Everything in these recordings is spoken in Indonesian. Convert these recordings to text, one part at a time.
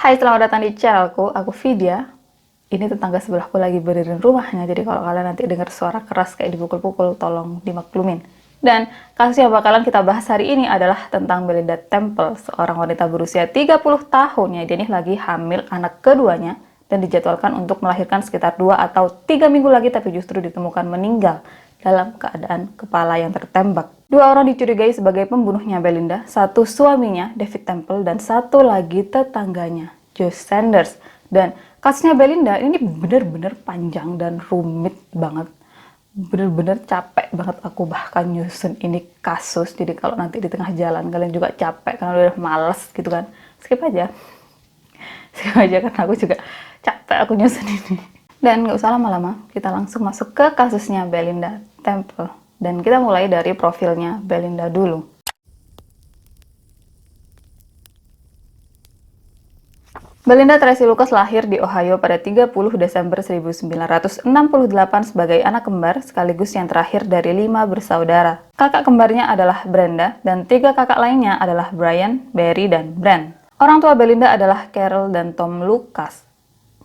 Hai, selamat datang di channelku. Aku Vidya. Ini tetangga sebelahku lagi benerin rumahnya. Jadi kalau kalian nanti dengar suara keras kayak dipukul-pukul, tolong dimaklumin. Dan kasus yang bakalan kita bahas hari ini adalah tentang Belinda Temple, seorang wanita berusia 30 tahun ya. Dia ini lagi hamil anak keduanya dan dijadwalkan untuk melahirkan sekitar 2 atau 3 minggu lagi, tapi justru ditemukan meninggal dalam keadaan kepala yang tertembak. 2 orang dicurigai sebagai pembunuhnya Belinda, satu suaminya David Temple dan satu lagi tetangganya Josh Sanders. Dan kasusnya Belinda ini bener-bener panjang dan rumit banget. Bener-bener capek banget aku bahkan nyusun ini kasus. Jadi kalau nanti di tengah jalan kalian juga capek karena udah males gitu kan, skip aja. Skip aja karena aku juga capek aku nyusun ini. Dan nggak usah lama-lama, kita langsung masuk ke kasusnya Belinda Temple. Dan kita mulai dari profilnya Belinda dulu. Belinda Tracy Lucas lahir di Ohio pada 30 Desember 1968 sebagai anak kembar sekaligus yang terakhir dari 5 bersaudara. Kakak kembarnya adalah Brenda dan 3 kakak lainnya adalah Brian, Barry, dan Bran. Orang tua Belinda adalah Carol dan Tom Lucas.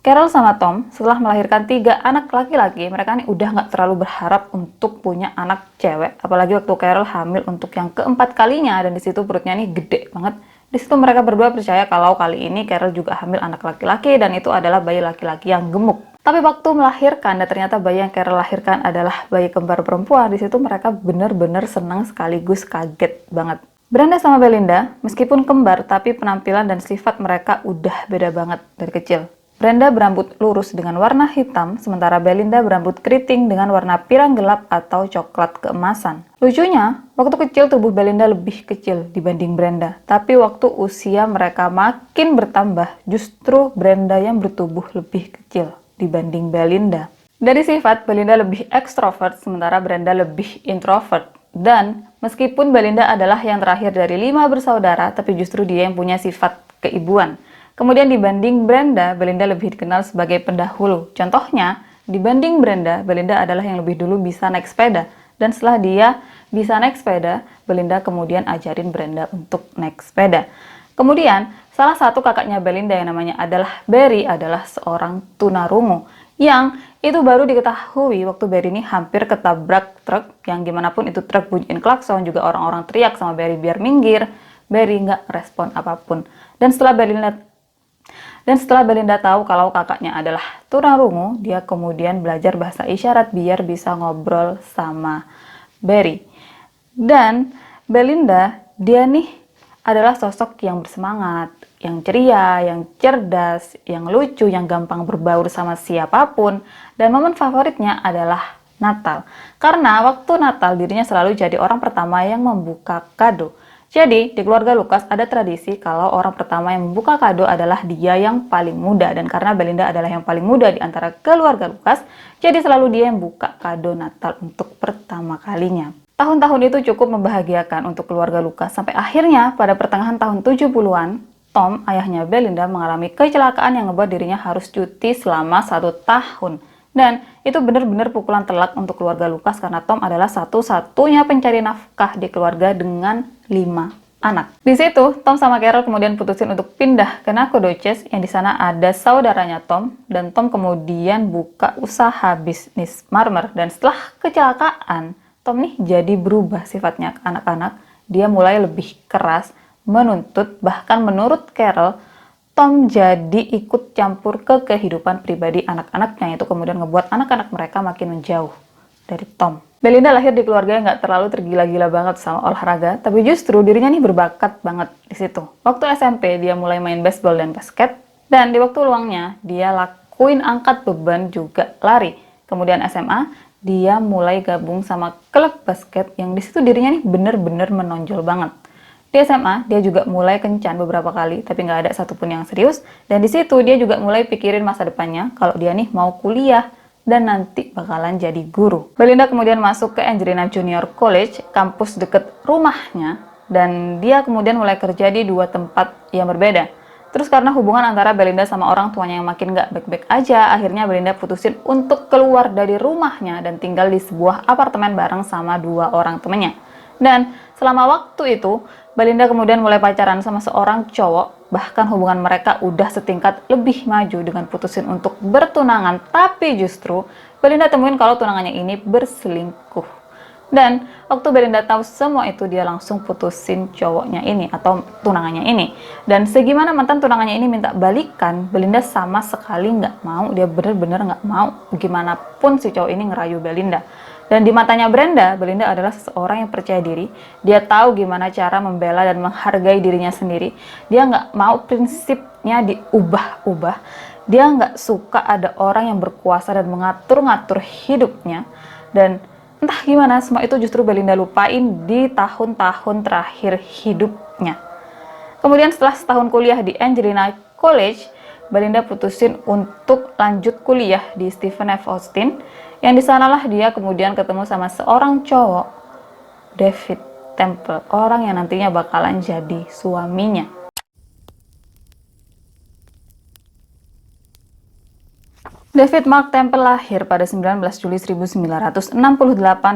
Carol sama Tom setelah melahirkan 3 anak laki-laki, mereka nih udah nggak terlalu berharap untuk punya anak cewek. Apalagi waktu Carol hamil untuk yang keempat kalinya dan disitu perutnya nih gede banget. Di situ mereka berdua percaya kalau kali ini Carol juga hamil anak laki-laki dan itu adalah bayi laki-laki yang gemuk. Tapi waktu melahirkan dan ternyata bayi yang Carol lahirkan adalah bayi kembar perempuan, di situ mereka bener-bener senang sekaligus kaget banget. Brenda sama Belinda, meskipun kembar tapi penampilan dan sifat mereka udah beda banget dari kecil. Brenda berambut lurus dengan warna hitam, sementara Belinda berambut keriting dengan warna pirang gelap atau coklat keemasan. Lucunya, waktu kecil tubuh Belinda lebih kecil dibanding Brenda, tapi waktu usia mereka makin bertambah, justru Brenda yang bertubuh lebih kecil dibanding Belinda. Dari sifat, Belinda lebih ekstrovert, sementara Brenda lebih introvert. Dan meskipun Belinda adalah yang terakhir dari 5 bersaudara, tapi justru dia yang punya sifat keibuan. Kemudian dibanding Brenda, Belinda lebih dikenal sebagai pendahulu. Contohnya, dibanding Brenda, Belinda adalah yang lebih dulu bisa naik sepeda. Dan setelah dia bisa naik sepeda, Belinda kemudian ajarin Brenda untuk naik sepeda. Kemudian, salah satu kakaknya Belinda yang namanya adalah Barry adalah seorang tunarungu. Yang itu baru diketahui waktu Barry ini hampir ketabrak truk, yang gimana pun itu truk bunyiin klakson, juga orang-orang teriak sama Barry biar minggir. Barry nggak respon apapun. Dan setelah Belinda tahu kalau kakaknya adalah tunarungu, dia kemudian belajar bahasa isyarat biar bisa ngobrol sama Barry. Dan Belinda, dia nih adalah sosok yang bersemangat, yang ceria, yang cerdas, yang lucu, yang gampang berbaur sama siapapun. Dan momen favoritnya adalah Natal. Karena waktu Natal dirinya selalu jadi orang pertama yang membuka kado. Jadi, di keluarga Lucas ada tradisi kalau orang pertama yang membuka kado adalah dia yang paling muda. Dan karena Belinda adalah yang paling muda di antara keluarga Lucas, jadi selalu dia yang buka kado Natal untuk pertama kalinya. Tahun-tahun itu cukup membahagiakan untuk keluarga Lucas, sampai akhirnya pada pertengahan tahun 70-an, Tom, ayahnya Belinda, mengalami kecelakaan yang ngebuat dirinya harus cuti selama 1 tahun. Dan itu benar-benar pukulan telak untuk keluarga Lucas karena Tom adalah satu-satunya pencari nafkah di keluarga dengan 5 anak. Di situ, Tom sama Carol kemudian putusin untuk pindah ke Nacogdoches yang di sana ada saudaranya Tom, dan Tom kemudian buka usaha bisnis marmer. Dan setelah kecelakaan, Tom nih jadi berubah sifatnya ke anak-anak. Dia mulai lebih keras, menuntut, bahkan menurut Carol, Tom jadi ikut campur ke kehidupan pribadi anak-anaknya, itu kemudian ngebuat anak-anak mereka makin menjauh dari Tom. Belinda lahir di keluarga yang nggak terlalu tergila-gila banget sama olahraga, tapi justru dirinya nih berbakat banget di situ. Waktu SMP dia mulai main baseball dan basket, dan di waktu luangnya dia lakuin angkat beban juga lari. Kemudian SMA dia mulai gabung sama klub basket yang di situ dirinya nih bener-bener menonjol banget. Di SMA, dia juga mulai kencan beberapa kali, tapi nggak ada satupun yang serius. Dan di situ dia juga mulai pikirin masa depannya, kalau dia nih mau kuliah dan nanti bakalan jadi guru. Belinda kemudian masuk ke Angelina Junior College, kampus deket rumahnya, dan dia kemudian mulai kerja di 2 tempat yang berbeda. Terus karena hubungan antara Belinda sama orang tuanya yang makin nggak baik-baik aja, akhirnya Belinda putusin untuk keluar dari rumahnya dan tinggal di sebuah apartemen bareng sama 2 orang temennya. Dan selama waktu itu, Belinda kemudian mulai pacaran sama seorang cowok, bahkan hubungan mereka udah setingkat lebih maju dengan putusin untuk bertunangan, tapi justru Belinda temuin kalau tunangannya ini berselingkuh. Dan waktu Belinda tahu semua itu, dia langsung putusin cowoknya ini atau tunangannya ini. Dan segimana mantan tunangannya ini minta balikan, Belinda sama sekali nggak mau. Dia bener-bener nggak mau gimana pun si cowok ini ngerayu Belinda. Dan di matanya Brenda, Belinda adalah seseorang yang percaya diri. Dia tahu gimana cara membela dan menghargai dirinya sendiri. Dia nggak mau prinsipnya diubah-ubah. Dia nggak suka ada orang yang berkuasa dan mengatur-ngatur hidupnya. Dan entah gimana, semua itu justru Belinda lupain di tahun-tahun terakhir hidupnya. Kemudian setelah setahun kuliah di Angelina College, Belinda putusin untuk lanjut kuliah di Stephen F. Austin. Yang disanalah dia kemudian ketemu sama seorang cowok, David Temple, orang yang nantinya bakalan jadi suaminya. David Mark Temple lahir pada 19 Juli 1968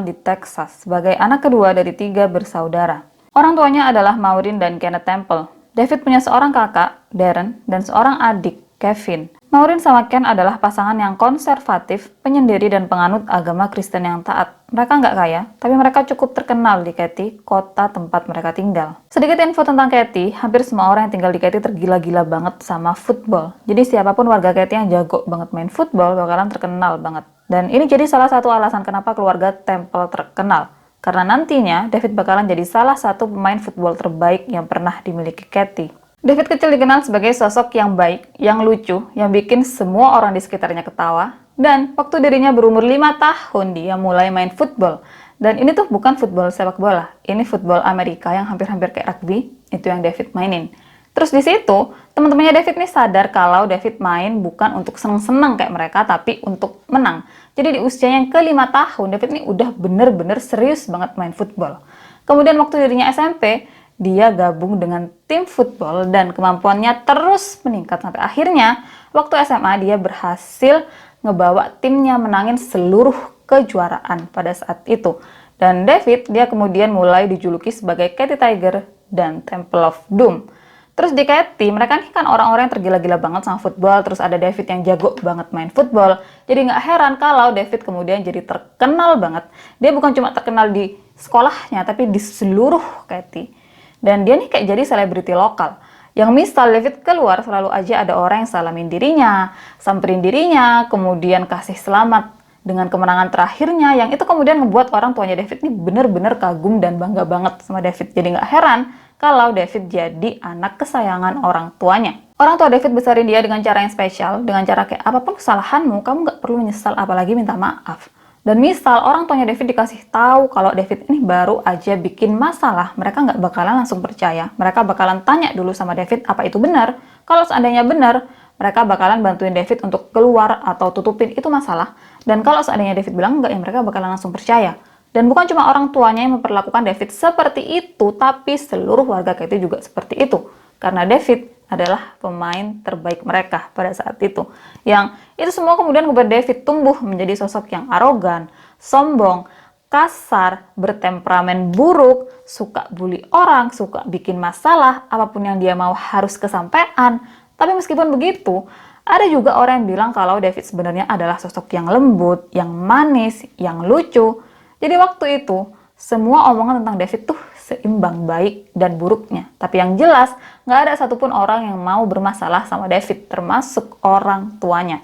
di Texas sebagai anak kedua dari 3 bersaudara. Orang tuanya adalah Maureen dan Kenneth Temple. David punya seorang kakak, Darren, dan seorang adik, Kevin. Maureen sama Ken adalah pasangan yang konservatif, penyendiri, dan penganut agama Kristen yang taat. Mereka nggak kaya, tapi mereka cukup terkenal di Katy, kota tempat mereka tinggal. Sedikit info tentang Katy, hampir semua orang yang tinggal di Katy tergila-gila banget sama football. Jadi siapapun warga Katy yang jago banget main football bakalan terkenal banget. Dan ini jadi salah satu alasan kenapa keluarga Temple terkenal. Karena nantinya David bakalan jadi salah satu pemain football terbaik yang pernah dimiliki Katy. David kecil dikenal sebagai sosok yang baik, yang lucu, yang bikin semua orang di sekitarnya ketawa. Dan waktu dirinya berumur 5 tahun, dia mulai main football. Dan ini tuh bukan football sepak bola, ini football Amerika yang hampir-hampir kayak rugby, itu yang David mainin. Terus di situ, teman-temannya David nih sadar kalau David main bukan untuk seneng-seneng kayak mereka, tapi untuk menang. Jadi di usia yang ke-5 tahun, David nih udah bener-bener serius banget main football. Kemudian waktu dirinya SMP, dia gabung dengan tim football dan kemampuannya terus meningkat sampai akhirnya waktu SMA dia berhasil ngebawa timnya menangin seluruh kejuaraan pada saat itu. Dan David, dia kemudian mulai dijuluki sebagai Katy Tiger dan Temple of Doom. Terus di Katy, mereka nih kan orang-orang yang tergila-gila banget sama football, terus ada David yang jago banget main football. Jadi nggak heran kalau David kemudian jadi terkenal banget. Dia bukan cuma terkenal di sekolahnya, tapi di seluruh Katy. Dan dia nih kayak jadi selebriti lokal. Yang misal David keluar, selalu aja ada orang yang salamin dirinya, samperin dirinya, kemudian kasih selamat dengan kemenangan terakhirnya, yang itu kemudian membuat orang tuanya David nih bener-bener kagum dan bangga banget sama David. Jadi nggak heran kalau David jadi anak kesayangan orang tuanya. Orang tua David besarin dia dengan cara yang spesial, dengan cara kayak apapun kesalahanmu, kamu nggak perlu menyesal apalagi minta maaf. Dan misal orang tuanya David dikasih tahu kalau David ini baru aja bikin masalah, mereka nggak bakalan langsung percaya. Mereka bakalan tanya dulu sama David apa itu benar. Kalau seandainya benar, mereka bakalan bantuin David untuk keluar atau tutupin itu masalah. Dan kalau seandainya David bilang enggak, ya mereka bakalan langsung percaya. Dan bukan cuma orang tuanya yang memperlakukan David seperti itu, tapi seluruh warga Katy juga seperti itu. Karena David adalah pemain terbaik mereka pada saat itu. Yang itu semua kemudian membuat David tumbuh menjadi sosok yang arogan, sombong, kasar, bertemperamen buruk, suka bully orang, suka bikin masalah, apapun yang dia mau harus kesampaian. Tapi meskipun begitu, ada juga orang yang bilang kalau David sebenarnya adalah sosok yang lembut, yang manis, yang lucu. Jadi waktu itu, semua omongan tentang David tuh seimbang baik dan buruknya. Tapi yang jelas, nggak ada satupun orang yang mau bermasalah sama David, termasuk orang tuanya.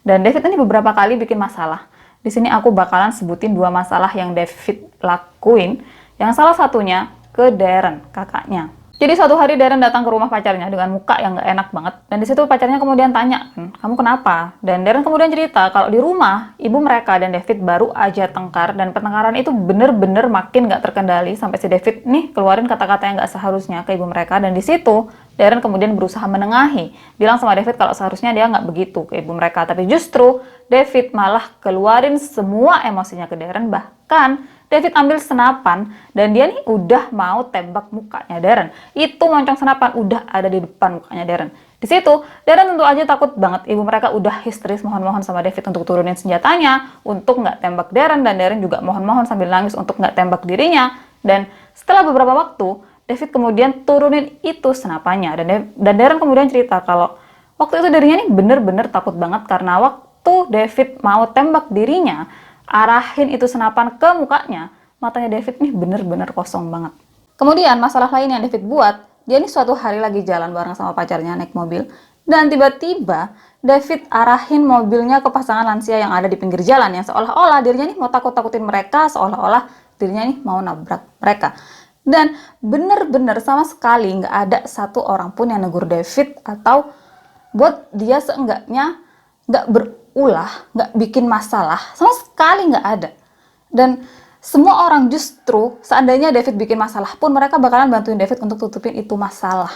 Dan David ini beberapa kali bikin masalah. Di sini aku bakalan sebutin 2 masalah yang David lakuin. Yang salah satunya ke Darren, kakaknya. Jadi suatu hari Darren datang ke rumah pacarnya dengan muka yang nggak enak banget. Dan di situ pacarnya kemudian tanya, kamu kenapa? Dan Darren kemudian cerita kalau di rumah ibu mereka dan David baru aja tengkar, dan pertengkaran itu bener-bener makin nggak terkendali sampai si David nih keluarin kata-kata yang nggak seharusnya ke ibu mereka. Dan di situ Darren kemudian berusaha menengahi, bilang sama David kalau seharusnya dia nggak begitu ke ibu mereka. Tapi justru David malah keluarin semua emosinya ke Darren, bahkan David ambil senapan dan dia nih udah mau tembak mukanya Darren. Itu moncong senapan udah ada di depan mukanya Darren. Di situ Darren tentu aja takut banget. Ibu mereka udah histeris mohon-mohon sama David untuk turunin senjatanya, untuk nggak tembak Darren, dan Darren juga mohon-mohon sambil nangis untuk nggak tembak dirinya. Dan setelah beberapa waktu, David kemudian turunin itu senapannya. Dan Darren kemudian cerita kalau waktu itu dirinya nih bener-bener takut banget karena waktu David mau tembak dirinya, arahin itu senapan ke mukanya, matanya David nih bener-bener kosong banget. Kemudian masalah lain yang David buat, dia nih suatu hari lagi jalan bareng sama pacarnya naik mobil, dan tiba-tiba David arahin mobilnya ke pasangan lansia yang ada di pinggir jalan, yang seolah-olah dirinya nih mau takut-takutin mereka, seolah-olah dirinya nih mau nabrak mereka. Dan bener-bener sama sekali nggak ada satu orang pun yang negur David atau buat dia seenggaknya nggak berulah, nggak bikin masalah, sama sekali nggak ada. Dan semua orang justru seandainya David bikin masalah pun mereka bakalan bantuin David untuk tutupin itu masalah.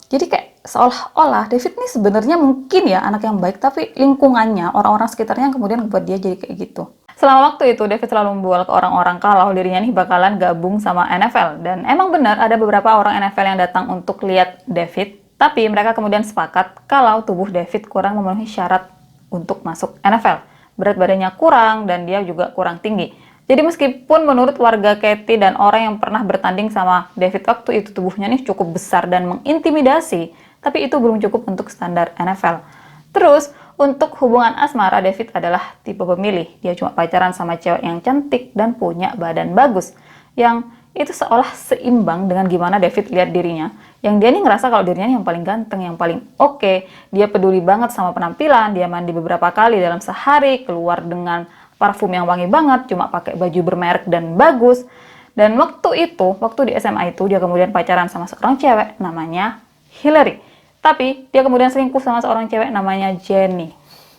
Jadi kayak seolah-olah David nih sebenarnya mungkin ya anak yang baik, tapi lingkungannya, orang-orang sekitarnya yang kemudian membuat dia jadi kayak gitu. Selama waktu itu David selalu membual ke orang-orang kalau dirinya nih bakalan gabung sama NFL. Dan emang benar ada beberapa orang NFL yang datang untuk lihat David, tapi mereka kemudian sepakat kalau tubuh David kurang memenuhi syarat untuk masuk NFL. Berat badannya kurang dan dia juga kurang tinggi. Jadi meskipun menurut warga Katy dan orang yang pernah bertanding sama David waktu itu tubuhnya nih cukup besar dan mengintimidasi, tapi itu belum cukup untuk standar NFL. Terus, untuk hubungan asmara, David adalah tipe pemilih. Dia cuma pacaran sama cewek yang cantik dan punya badan bagus. Yang itu seolah seimbang dengan gimana David lihat dirinya. Yang dia nih ngerasa kalau dirinya yang paling ganteng, yang paling oke. Dia peduli banget sama penampilan, dia mandi beberapa kali dalam sehari, keluar dengan parfum yang wangi banget, cuma pakai baju bermerek dan bagus. Dan waktu di SMA itu, dia kemudian pacaran sama seorang cewek namanya Hillary. Tapi dia kemudian selingkuh sama seorang cewek namanya Jenny.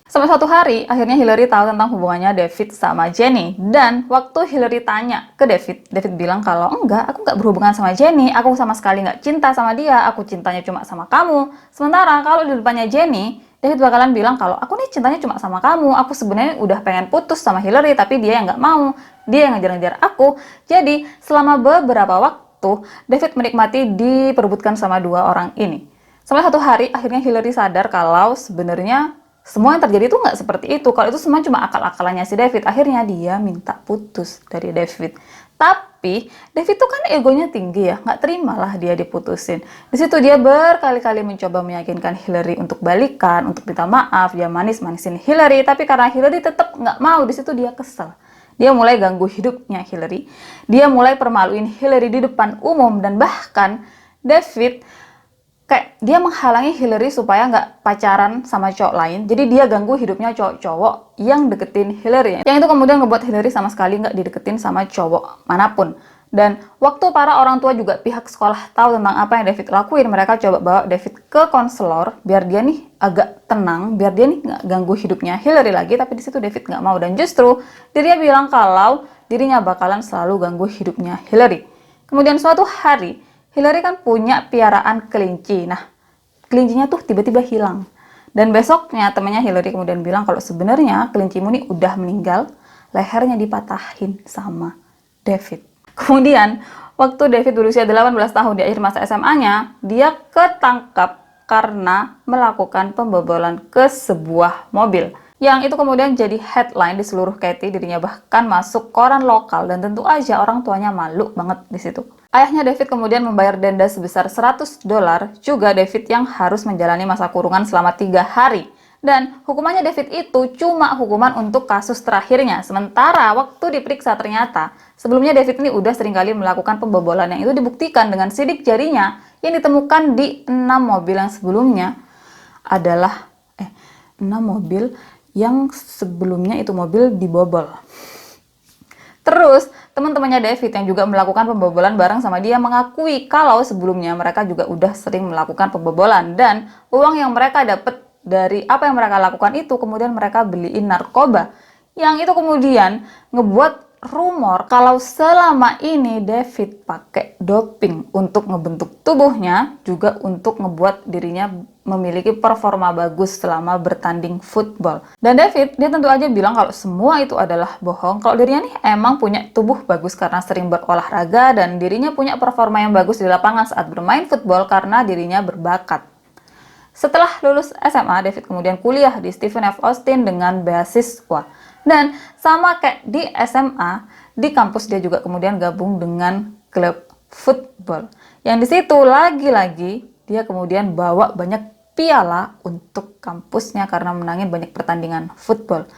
Sampai suatu hari, akhirnya Hillary tahu tentang hubungannya David sama Jenny. Dan waktu Hillary tanya ke David, David bilang kalau enggak, aku nggak berhubungan sama Jenny, aku sama sekali nggak cinta sama dia, aku cintanya cuma sama kamu. Sementara kalau di depannya Jenny, David bakalan bilang kalau aku nih cintanya cuma sama kamu, aku sebenarnya udah pengen putus sama Hillary, tapi dia yang nggak mau, dia yang ngejar-ngejar aku. Jadi selama beberapa waktu, David menikmati diperebutkan sama dua orang ini. Sampai satu hari, akhirnya Hillary sadar kalau sebenarnya semua yang terjadi itu nggak seperti itu. Kalau itu semua cuma akal-akalannya si David. Akhirnya dia minta putus dari David. Tapi David tuh kan egonya tinggi ya, nggak terimalah dia diputusin. Di situ dia berkali-kali mencoba meyakinkan Hillary untuk balikan, untuk minta maaf. Dia manis-manisin Hillary, tapi karena Hillary tetap nggak mau, di situ dia kesel. Dia mulai ganggu hidupnya Hillary. Dia mulai permaluin Hillary di depan umum, dan bahkan David kayak dia menghalangi Hillary supaya nggak pacaran sama cowok lain. Jadi dia ganggu hidupnya cowok-cowok yang deketin Hillary. Yang itu kemudian ngebuat Hillary sama sekali nggak dideketin sama cowok manapun. Dan waktu para orang tua juga pihak sekolah tahu tentang apa yang David lakuin, mereka coba bawa David ke konselor biar dia nih agak tenang, biar dia nih nggak ganggu hidupnya Hillary lagi. Tapi di situ David nggak mau, dan justru dirinya bilang kalau dirinya bakalan selalu ganggu hidupnya Hillary. Kemudian suatu hari Hillary kan punya piaraan kelinci. Nah, kelincinya tuh tiba-tiba hilang. Dan besoknya temannya Hillary kemudian bilang kalau sebenarnya kelincimu nih udah meninggal, lehernya dipatahin sama David. Kemudian, waktu David berusia 18 tahun di akhir masa SMA-nya, dia ketangkap karena melakukan pembobolan ke sebuah mobil. Yang itu kemudian jadi headline di seluruh Katy, dirinya bahkan masuk koran lokal, dan tentu aja orang tuanya malu banget di situ. Ayahnya David kemudian membayar denda sebesar $100, juga David yang harus menjalani masa kurungan selama 3 hari. Dan hukumannya David itu cuma hukuman untuk kasus terakhirnya. Sementara waktu diperiksa ternyata sebelumnya David ini udah seringkali melakukan pembobolan, yang itu dibuktikan dengan sidik jarinya yang ditemukan di 6 mobil yang sebelumnya adalah 6 mobil yang sebelumnya itu mobil dibobol. Terus, teman-temannya David yang juga melakukan pembobolan bareng sama dia mengakui kalau sebelumnya mereka juga udah sering melakukan pembobolan, dan uang yang mereka dapat dari apa yang mereka lakukan itu kemudian mereka beliin narkoba, yang itu kemudian ngebuat rumor kalau selama ini David pakai doping untuk ngebentuk tubuhnya, juga untuk ngebuat dirinya memiliki performa bagus selama bertanding football. Dan David, dia tentu aja bilang kalau semua itu adalah bohong, kalau dirinya nih emang punya tubuh bagus karena sering berolahraga, dan dirinya punya performa yang bagus di lapangan saat bermain football karena dirinya berbakat. Setelah lulus SMA, David kemudian kuliah di Stephen F. Austin dengan beasiswa. Dan sama kayak di SMA, di kampus dia juga kemudian gabung dengan klub football. Yang di situ lagi-lagi dia kemudian bawa banyak piala untuk kampusnya karena menangin banyak pertandingan football.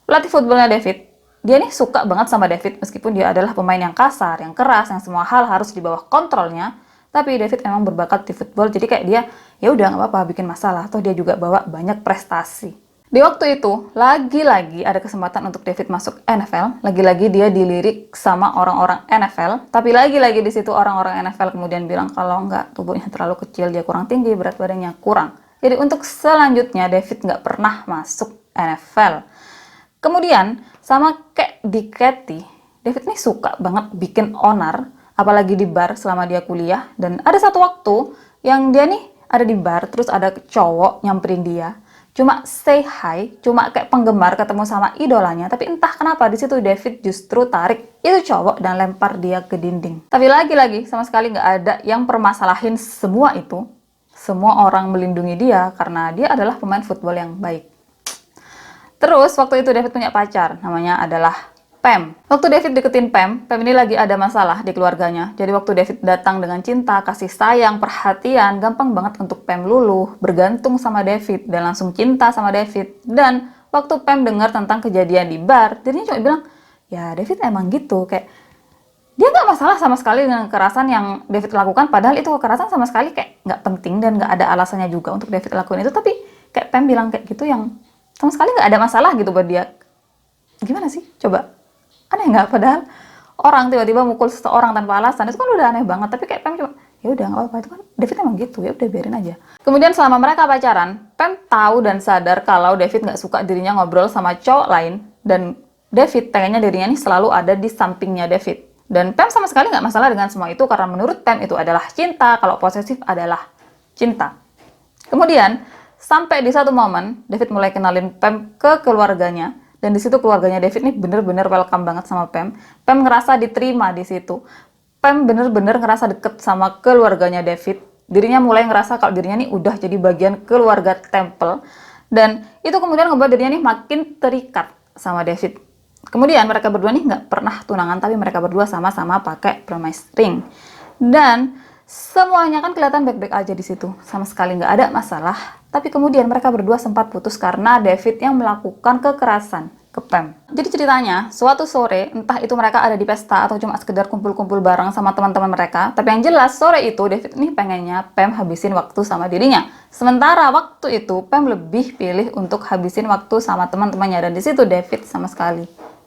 Pelatih footballnya David, dia nih suka banget sama David meskipun dia adalah pemain yang kasar, yang keras, yang semua hal harus di bawah kontrolnya. Tapi David emang berbakat di football, jadi kayak dia ya udah nggak apa-apa bikin masalah. Atau dia juga bawa banyak prestasi. Di waktu itu, lagi-lagi ada kesempatan untuk David masuk NFL. Lagi-lagi dia dilirik sama orang-orang NFL. Tapi lagi-lagi di situ orang-orang NFL kemudian bilang kalau nggak, tubuhnya terlalu kecil, dia kurang tinggi, berat badannya kurang. Jadi untuk selanjutnya David nggak pernah masuk NFL. Kemudian sama kayak di Katy, David nih suka banget bikin onar, apalagi di bar selama dia kuliah. Dan ada satu waktu yang dia nih ada di bar, terus ada cowok nyamperin dia, cuma say hi, cuma kayak penggemar ketemu sama idolanya. Tapi entah kenapa di situ David justru tarik itu cowok dan lempar dia ke dinding. Tapi lagi-lagi sama sekali nggak ada yang permasalahin semua itu. Semua orang melindungi dia karena dia adalah pemain football yang baik. Terus waktu itu David punya pacar, namanya adalah Pam. Waktu David deketin Pam ini lagi ada masalah di keluarganya. Jadi waktu David datang dengan cinta, kasih sayang, perhatian, gampang banget untuk Pam luluh, bergantung sama David, dan langsung cinta sama David. Dan waktu Pam dengar tentang kejadian di bar, dia cuma bilang, ya David emang gitu, kayak dia nggak masalah sama sekali dengan kekerasan yang David lakukan, padahal itu kekerasan sama sekali kayak nggak penting dan nggak ada alasannya juga untuk David lakuin itu. Tapi kayak Pam bilang kayak gitu yang sama sekali nggak ada masalah gitu buat dia. Gimana sih? Coba. Aneh nggak? Padahal orang tiba-tiba mukul seseorang tanpa alasan, itu kan udah aneh banget. Tapi kayak Pam cuma, ya udah nggak apa-apa, itu kan David emang gitu, ya udah biarin aja. Kemudian selama mereka pacaran, Pam tahu dan sadar kalau David nggak suka dirinya ngobrol sama cowok lain, dan David pengennya dirinya nih selalu ada di sampingnya David. Dan Pam sama sekali nggak masalah dengan semua itu karena menurut Pam itu adalah cinta, kalau posesif adalah cinta. Kemudian sampai di satu momen David mulai kenalin Pam ke keluarganya, dan di situ keluarganya David nih bener-bener welcome banget sama Pam. Pam ngerasa diterima di situ. Pam bener-bener ngerasa deket sama keluarganya David. Dirinya mulai ngerasa kalau dirinya nih udah jadi bagian keluarga Temple, dan itu kemudian ngebuat dirinya nih makin terikat sama David. Kemudian mereka berdua nih nggak pernah tunangan, tapi mereka berdua sama-sama pakai promise ring. Dan semuanya kan kelihatan baik-baik aja di situ, sama sekali nggak ada masalah. Tapi kemudian mereka berdua sempat putus karena David yang melakukan kekerasan ke Pam. Jadi ceritanya, suatu sore, entah itu mereka ada di pesta atau cuma sekedar kumpul-kumpul bareng sama teman-teman mereka, tapi yang jelas sore itu David nih pengennya Pam habisin waktu sama dirinya. Sementara waktu itu Pam lebih pilih untuk habisin waktu sama teman-temannya, dan di situ David sama sekali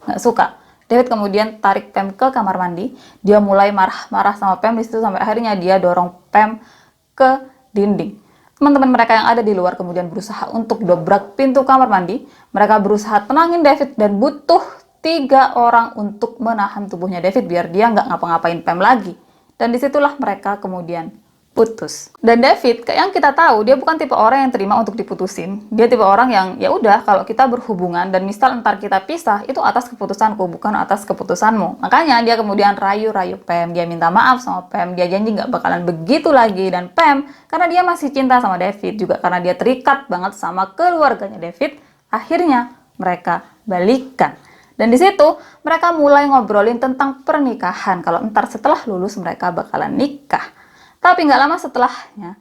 nggak suka. David kemudian tarik Pam ke kamar mandi. Dia mulai marah-marah sama Pam di situ sampai akhirnya dia dorong Pam ke dinding. Teman-teman mereka yang ada di luar kemudian berusaha untuk dobrak pintu kamar mandi. Mereka berusaha tenangin David dan butuh 3 orang untuk menahan tubuhnya David biar dia nggak ngapa-ngapain Pam lagi. Dan disitulah mereka kemudian putus. Dan David, kayak yang kita tahu, dia bukan tipe orang yang terima untuk diputusin. Dia tipe orang yang ya udah kalau kita berhubungan dan misal entar kita pisah, itu atas keputusanku, bukan atas keputusanmu. Makanya dia kemudian rayu-rayu Pam, dia minta maaf sama Pam, dia janji nggak bakalan begitu lagi. Dan Pam, karena dia masih cinta sama David, juga karena dia terikat banget sama keluarganya David, akhirnya mereka balikan. Dan di situ mereka mulai ngobrolin tentang pernikahan, kalau entar setelah lulus mereka bakalan nikah. Tapi nggak lama setelahnya,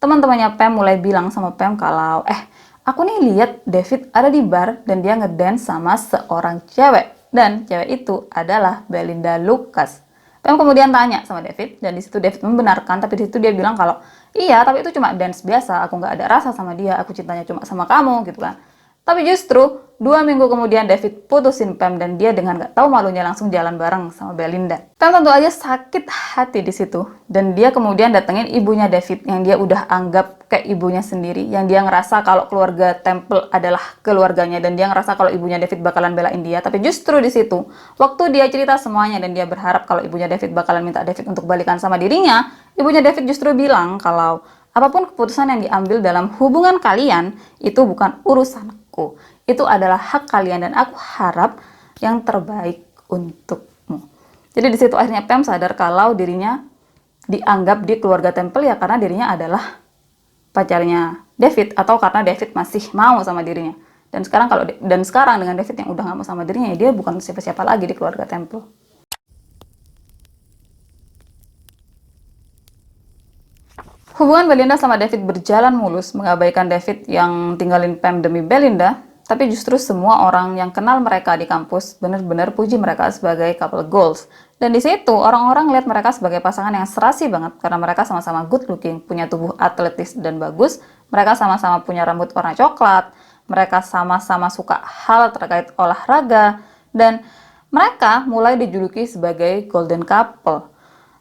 teman-temannya Pam mulai bilang sama Pam kalau, aku nih lihat David ada di bar dan dia ngedance sama seorang cewek. Dan cewek itu adalah Belinda Lucas. Pam kemudian tanya sama David, dan di situ David membenarkan, tapi di situ dia bilang kalau, iya, tapi itu cuma dance biasa, aku nggak ada rasa sama dia, aku cintanya cuma sama kamu, gitu kan. Tapi justru 2 minggu kemudian David putusin Pam dan dia dengan gak tahu malunya langsung jalan bareng sama Belinda. Pam tentu aja sakit hati di situ, dan dia kemudian datengin ibunya David yang dia udah anggap kayak ibunya sendiri, yang dia ngerasa kalau keluarga Temple adalah keluarganya dan dia ngerasa kalau ibunya David bakalan belain dia. Tapi justru di situ waktu dia cerita semuanya dan dia berharap kalau ibunya David bakalan minta David untuk balikan sama dirinya, ibunya David justru bilang kalau apapun keputusan yang diambil dalam hubungan kalian itu bukan urusanku. Itu adalah hak kalian dan aku harap yang terbaik untukmu. Jadi di situ akhirnya Pam sadar kalau dirinya dianggap di keluarga Temple ya karena dirinya adalah pacarnya David atau karena David masih mau sama dirinya. Dan sekarang dengan David yang udah gak mau sama dirinya, ya dia bukan siapa-siapa lagi di keluarga Temple. Hubungan Belinda sama David berjalan mulus, mengabaikan David yang tinggalin Pam demi Belinda, tapi justru semua orang yang kenal mereka di kampus benar-benar puji mereka sebagai couple goals. Dan di situ orang-orang lihat mereka sebagai pasangan yang serasi banget karena mereka sama-sama good looking, punya tubuh atletis dan bagus, mereka sama-sama punya rambut warna coklat, mereka sama-sama suka hal terkait olahraga, dan mereka mulai dijuluki sebagai golden couple.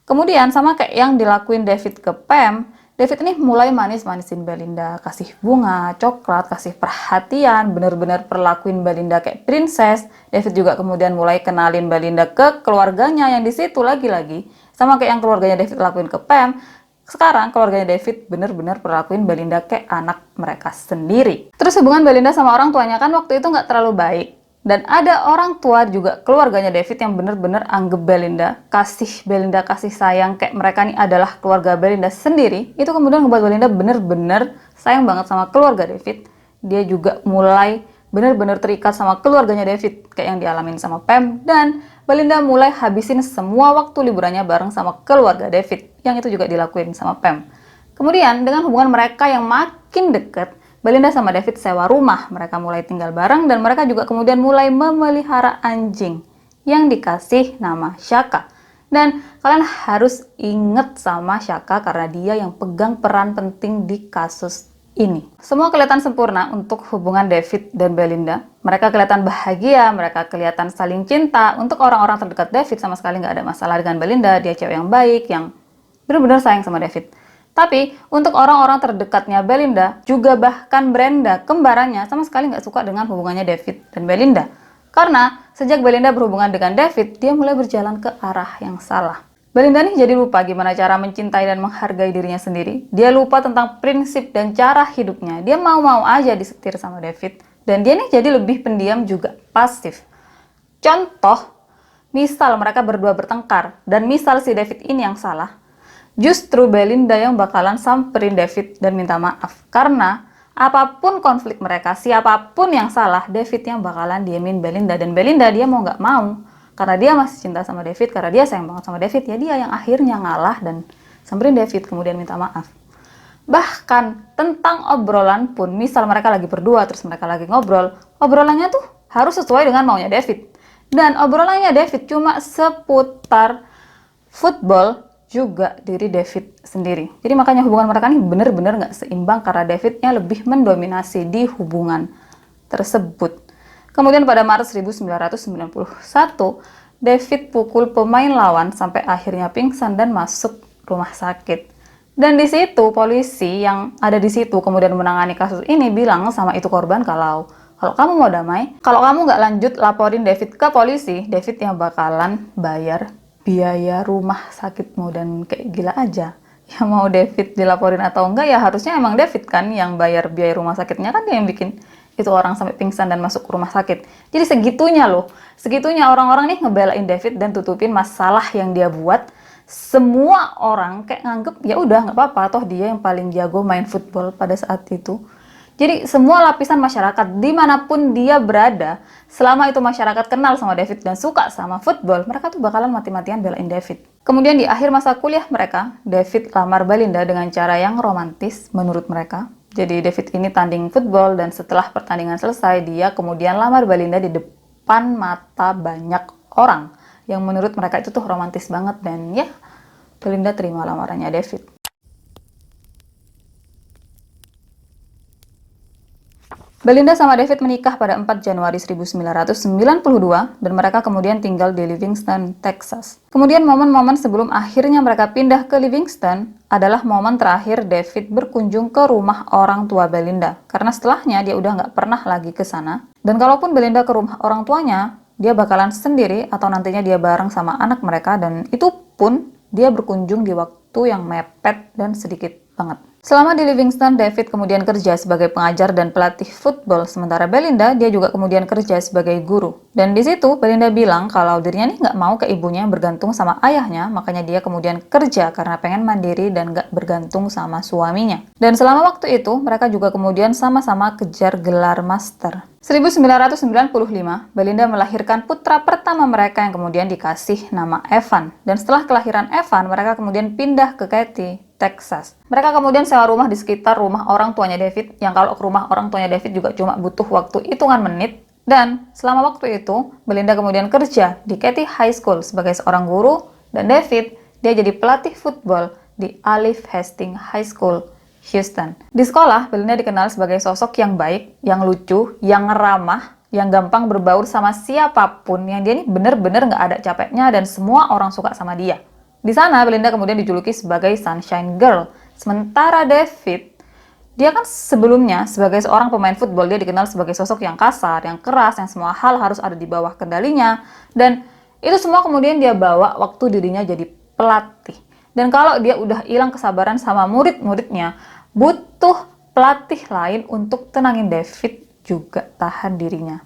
Kemudian sama kayak yang dilakuin David ke Pam, David ini mulai manis-manisin Belinda, kasih bunga, coklat, kasih perhatian, bener-bener perlakuin Belinda kayak princess. David juga kemudian mulai kenalin Belinda ke keluarganya yang di situ lagi-lagi. Sama kayak yang keluarganya David lakuin ke Pam, sekarang keluarganya David bener-bener perlakuin Belinda kayak anak mereka sendiri. Terus hubungan Belinda sama orang tuanya kan waktu itu nggak terlalu baik. Dan ada orang tua juga keluarganya David yang bener-bener anggap Belinda kasih sayang kayak mereka nih adalah keluarga Belinda sendiri. Itu kemudian membuat Belinda bener-bener sayang banget sama keluarga David. Dia juga mulai bener-bener terikat sama keluarganya David kayak yang dialamin sama Pam. Dan Belinda mulai habisin semua waktu liburannya bareng sama keluarga David, yang itu juga dilakuin sama Pam. Kemudian dengan hubungan mereka yang makin deket, Belinda sama David sewa rumah, mereka mulai tinggal bareng dan mereka juga kemudian mulai memelihara anjing yang dikasih nama Shaka. Dan kalian harus inget sama Shaka karena dia yang pegang peran penting di kasus ini. Semua kelihatan sempurna untuk hubungan David dan Belinda. Mereka kelihatan bahagia, mereka kelihatan saling cinta. Untuk orang-orang terdekat David sama sekali nggak ada masalah dengan Belinda, dia cewek yang baik, yang benar-benar sayang sama David. Tapi untuk orang-orang terdekatnya Belinda, juga bahkan Brenda, kembarannya, sama sekali nggak suka dengan hubungannya David dan Belinda. Karena sejak Belinda berhubungan dengan David, dia mulai berjalan ke arah yang salah. Belinda nih jadi lupa gimana cara mencintai dan menghargai dirinya sendiri. Dia lupa tentang prinsip dan cara hidupnya. Dia mau-mau aja disetir sama David. Dan dia nih jadi lebih pendiam juga pasif. Contoh, misal mereka berdua bertengkar, dan misal si David ini yang salah, justru Belinda yang bakalan samperin David dan minta maaf. Karena apapun konflik mereka, siapapun yang salah, David yang bakalan diemin Belinda. Dan Belinda dia mau nggak mau, karena dia masih cinta sama David, karena dia sayang banget sama David, ya dia yang akhirnya ngalah dan samperin David kemudian minta maaf. Bahkan tentang obrolan pun, misal mereka lagi berdua terus mereka lagi ngobrol, obrolannya tuh harus sesuai dengan maunya David. Dan obrolannya David cuma seputar football, juga diri David sendiri. Jadi makanya hubungan mereka ini benar-benar nggak seimbang karena Davidnya lebih mendominasi di hubungan tersebut. Kemudian pada Maret 1991, David pukul pemain lawan sampai akhirnya pingsan dan masuk rumah sakit. Dan di situ polisi yang ada di situ kemudian menangani kasus ini bilang sama itu korban kalau kamu mau damai, kalau kamu nggak lanjut laporin David ke polisi, David yang bakalan bayar biaya rumah sakitmu. Dan kayak gila aja. Ya mau David dilaporin atau enggak, ya harusnya emang David kan yang bayar biaya rumah sakitnya, kan dia yang bikin itu orang sampai pingsan dan masuk ke rumah sakit. Jadi segitunya loh, segitunya orang-orang nih ngebelain David dan tutupin masalah yang dia buat. Semua orang kayak nganggep ya udah nggak apa-apa, toh dia yang paling jago main football pada saat itu. Jadi semua lapisan masyarakat dimanapun dia berada, selama itu masyarakat kenal sama David dan suka sama football, mereka tuh bakalan mati-matian belain David. Kemudian di akhir masa kuliah mereka, David lamar Belinda dengan cara yang romantis menurut mereka. Jadi David ini tanding football dan setelah pertandingan selesai, dia kemudian lamar Belinda di depan mata banyak orang. Yang menurut mereka itu tuh romantis banget, dan ya Belinda terima lamarannya David. Belinda sama David menikah pada 4 Januari 1992 dan mereka kemudian tinggal di Livingston, Texas. Kemudian momen-momen sebelum akhirnya mereka pindah ke Livingston adalah momen terakhir David berkunjung ke rumah orang tua Belinda. Karena setelahnya dia udah nggak pernah lagi ke sana. Dan kalaupun Belinda ke rumah orang tuanya, dia bakalan sendiri atau nantinya dia bareng sama anak mereka, dan itu pun dia berkunjung di waktu yang mepet dan sedikit banget. Selama di Livingston, David kemudian kerja sebagai pengajar dan pelatih football, sementara Belinda dia juga kemudian kerja sebagai guru. Dan di situ Belinda bilang kalau dirinya nih nggak mau ke ibunya yang bergantung sama ayahnya, makanya dia kemudian kerja karena pengen mandiri dan nggak bergantung sama suaminya. Dan selama waktu itu mereka juga kemudian sama-sama kejar gelar master. 1995, Belinda melahirkan putra pertama mereka yang kemudian dikasih nama Evan. Dan setelah kelahiran Evan, mereka kemudian pindah ke Katy, Texas. Mereka kemudian sewa rumah di sekitar rumah orang tuanya David, yang kalau ke rumah orang tuanya David juga cuma butuh waktu hitungan menit. Dan selama waktu itu, Belinda kemudian kerja di Katy High School sebagai seorang guru, dan David, dia jadi pelatih football di Olive Hastings High School, Houston. Di sekolah, Belinda dikenal sebagai sosok yang baik, yang lucu, yang ramah, yang gampang berbaur sama siapapun, yang dia ini bener-bener nggak ada capeknya dan semua orang suka sama dia. Di sana, Belinda kemudian dijuluki sebagai Sunshine Girl. Sementara David, dia kan sebelumnya sebagai seorang pemain football, dia dikenal sebagai sosok yang kasar, yang keras, yang semua hal harus ada di bawah kendalinya. Dan itu semua kemudian dia bawa waktu dirinya jadi pelatih. Dan kalau dia udah hilang kesabaran sama murid-muridnya, butuh pelatih lain untuk tenangin David juga tahan dirinya.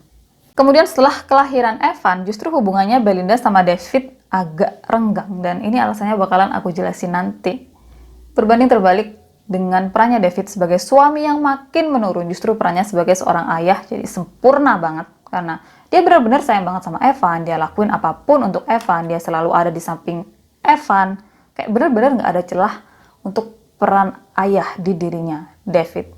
Kemudian setelah kelahiran Evan, justru hubungannya Belinda sama David agak renggang. Dan ini alasannya bakalan aku jelasin nanti. Berbanding terbalik dengan perannya David sebagai suami yang makin menurun, justru perannya sebagai seorang ayah jadi sempurna banget. Karena dia benar-benar sayang banget sama Evan, dia lakuin apapun untuk Evan, dia selalu ada di samping Evan. Kayak benar-benar nggak ada celah untuk peran ayah di dirinya, David.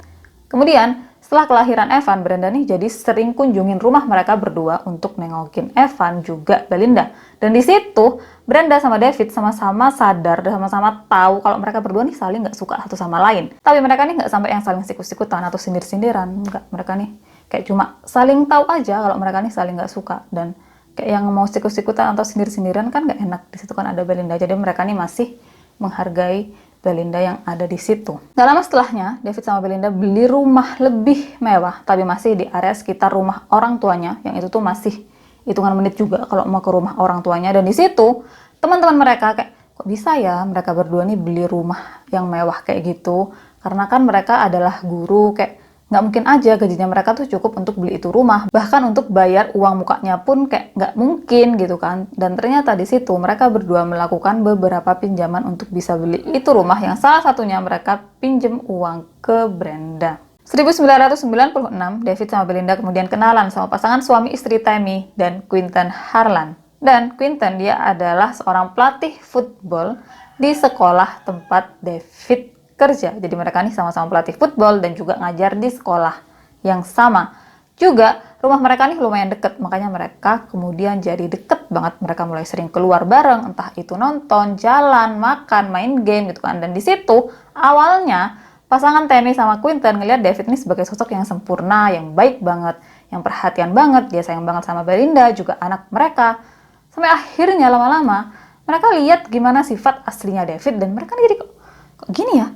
Kemudian, setelah kelahiran Evan, Brenda nih jadi sering kunjungin rumah mereka berdua untuk nengokin Evan juga Belinda. Dan di situ, Brenda sama David sama-sama sadar dan sama-sama tahu kalau mereka berdua nih saling nggak suka satu sama lain. Tapi mereka nih nggak sampai yang saling sikut-sikutan atau sindir-sindiran. Enggak, mereka nih kayak cuma saling tahu aja kalau mereka nih saling nggak suka. Dan kayak yang mau sikut-sikutan atau sindir-sindiran kan nggak enak. Di situ kan ada Belinda, jadi mereka nih masih menghargai Belinda yang ada di situ. Gak lama setelahnya, David sama Belinda beli rumah lebih mewah, tapi masih di area sekitar rumah orang tuanya, yang itu tuh masih hitungan menit juga kalau mau ke rumah orang tuanya. Dan di situ, teman-teman mereka kayak, kok bisa ya mereka berdua nih beli rumah yang mewah kayak gitu? Karena kan mereka adalah guru, kayak nggak mungkin aja gajinya mereka tuh cukup untuk beli itu rumah. Bahkan untuk bayar uang mukanya pun kayak nggak mungkin gitu kan. Dan ternyata di situ mereka berdua melakukan beberapa pinjaman untuk bisa beli itu rumah, yang salah satunya mereka pinjem uang ke Brenda. 1996, David sama Belinda kemudian kenalan sama pasangan suami istri Tammy dan Quinton Harlan. Dan Quinton dia adalah seorang pelatih football di sekolah tempat David kerja. Jadi mereka nih sama-sama pelatih football dan juga ngajar di sekolah yang sama. Juga rumah mereka nih lumayan deket, makanya mereka kemudian jadi deket banget. Mereka mulai sering keluar bareng, entah itu nonton, jalan, makan, main game gitu kan. Dan di situ awalnya pasangan Tammy sama Quinton ngelihat David nih sebagai sosok yang sempurna, yang baik banget, yang perhatian banget, dia sayang banget sama Belinda, juga anak mereka. Sampai akhirnya lama-lama mereka lihat gimana sifat aslinya David dan mereka jadi kok gini ya.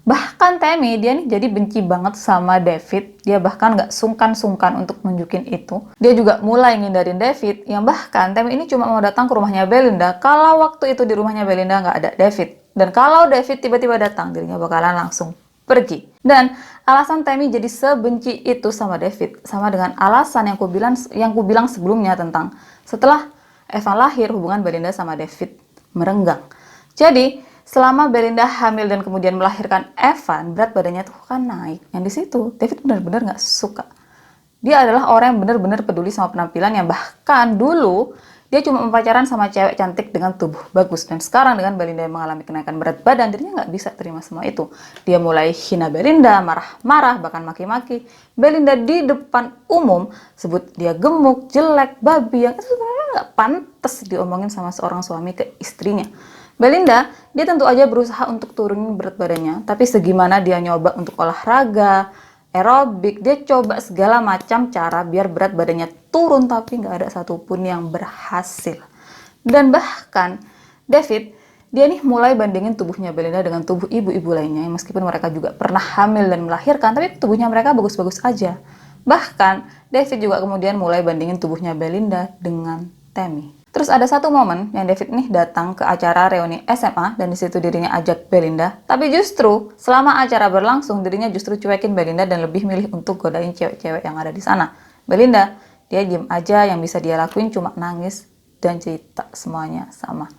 Bahkan Tammy, dia nih jadi benci banget sama David. Dia bahkan nggak sungkan-sungkan untuk nunjukin itu. Dia juga mulai ngindarin David, yang bahkan Tammy ini cuma mau datang ke rumahnya Belinda kalau waktu itu di rumahnya Belinda nggak ada David. Dan kalau David tiba-tiba datang, dirinya bakalan langsung pergi. Dan alasan Tammy jadi sebenci itu sama David, sama dengan alasan yang ku bilang sebelumnya tentang setelah Evan lahir, hubungan Belinda sama David merenggang. Jadi, selama Belinda hamil dan kemudian melahirkan Evan, berat badannya tuh kan naik. Yang di situ, David benar-benar nggak suka. Dia adalah orang yang benar-benar peduli sama penampilan, yang bahkan dulu dia cuma pacaran sama cewek cantik dengan tubuh bagus. Dan sekarang dengan Belinda yang mengalami kenaikan berat badan, dirinya nggak bisa terima semua itu. Dia mulai hina Belinda, marah-marah, bahkan maki-maki Belinda di depan umum, sebut dia gemuk, jelek, babi, yang itu sebenarnya nggak pantas diomongin sama seorang suami ke istrinya. Belinda, dia tentu aja berusaha untuk turunin berat badannya, tapi segimana dia nyoba untuk olahraga, aerobik, dia coba segala macam cara biar berat badannya turun, tapi nggak ada satupun yang berhasil. Dan bahkan David, dia nih mulai bandingin tubuhnya Belinda dengan tubuh ibu-ibu lainnya, yang meskipun mereka juga pernah hamil dan melahirkan, tapi tubuhnya mereka bagus-bagus aja. Bahkan David juga kemudian mulai bandingin tubuhnya Belinda dengan Tammy. Terus ada satu momen yang David nih datang ke acara reuni SMA dan di situ dirinya ajak Belinda. Tapi justru selama acara berlangsung dirinya justru cuekin Belinda dan lebih milih untuk godain cewek-cewek yang ada di sana. Belinda, dia diem aja, yang bisa dia lakuin cuma nangis dan cerita semuanya sama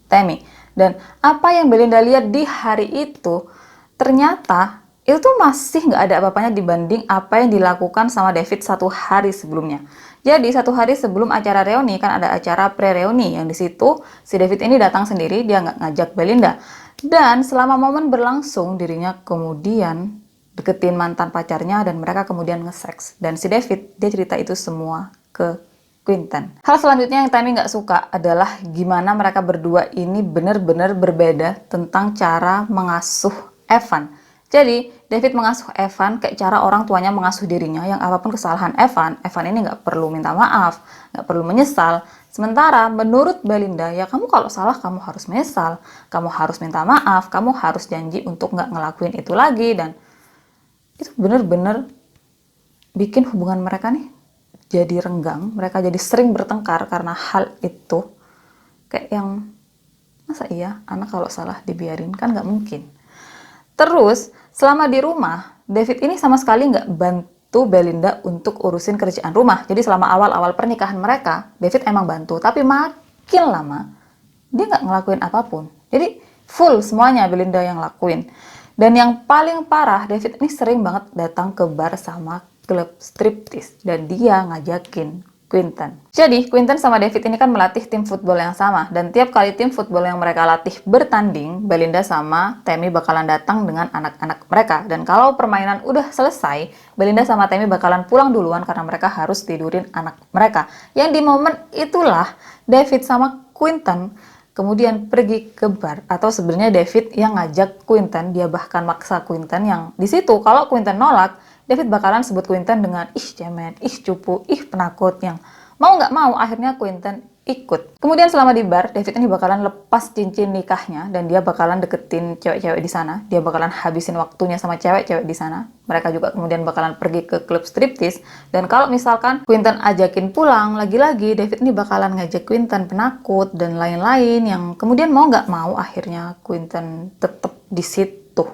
Tammy. Dan apa yang Belinda lihat di hari itu ternyata itu tuh masih nggak ada apa-apanya dibanding apa yang dilakukan sama David satu hari sebelumnya. Jadi satu hari sebelum acara reuni kan ada acara pre-reuni yang di situ si David ini datang sendiri, dia nggak ngajak Belinda. Dan selama momen berlangsung, dirinya kemudian deketin mantan pacarnya dan mereka kemudian nge-seks. Dan si David, dia cerita itu semua ke Quinten. Hal selanjutnya yang Tammy nggak suka adalah gimana mereka berdua ini benar-benar berbeda tentang cara mengasuh Evan. Jadi, David mengasuh Evan kayak cara orang tuanya mengasuh dirinya, yang apapun kesalahan Evan, Evan ini nggak perlu minta maaf, nggak perlu menyesal. Sementara menurut Belinda, ya kamu kalau salah kamu harus menyesal, kamu harus minta maaf, kamu harus janji untuk nggak ngelakuin itu lagi. Dan itu bener-bener bikin hubungan mereka nih jadi renggang, mereka jadi sering bertengkar karena hal itu. Kayak yang, masa iya anak kalau salah dibiarin, kan nggak mungkin. Terus selama di rumah, David ini sama sekali nggak bantu Belinda untuk urusin kerjaan rumah. Jadi selama awal-awal pernikahan mereka, David emang bantu, tapi makin lama dia nggak ngelakuin apapun. Jadi full semuanya Belinda yang lakuin. Dan yang paling parah, David ini sering banget datang ke bar sama klub striptease dan dia ngajakin Quinten. Jadi Quinten sama David ini kan melatih tim football yang sama, dan tiap kali tim football yang mereka latih bertanding, Belinda sama Tammy bakalan datang dengan anak-anak mereka. Dan kalau permainan udah selesai, Belinda sama Tammy bakalan pulang duluan karena mereka harus tidurin anak mereka. Yang di momen itulah David sama Quinten kemudian pergi ke bar, atau sebenarnya David yang ngajak Quinten, dia bahkan maksa Quinten, yang di situ kalau Quinten nolak, David bakalan sebut Quinten dengan ih cemen, ih cupu, ih penakut, yang mau nggak mau akhirnya Quinten ikut. Kemudian selama di bar, David ini bakalan lepas cincin nikahnya dan dia bakalan deketin cewek-cewek di sana. Dia bakalan habisin waktunya sama cewek-cewek di sana. Mereka juga kemudian bakalan pergi ke klub striptease. Dan kalau misalkan Quinten ajakin pulang, lagi-lagi David ini bakalan ngajak Quinten penakut dan lain-lain, yang kemudian mau nggak mau akhirnya Quinten tetap di situ.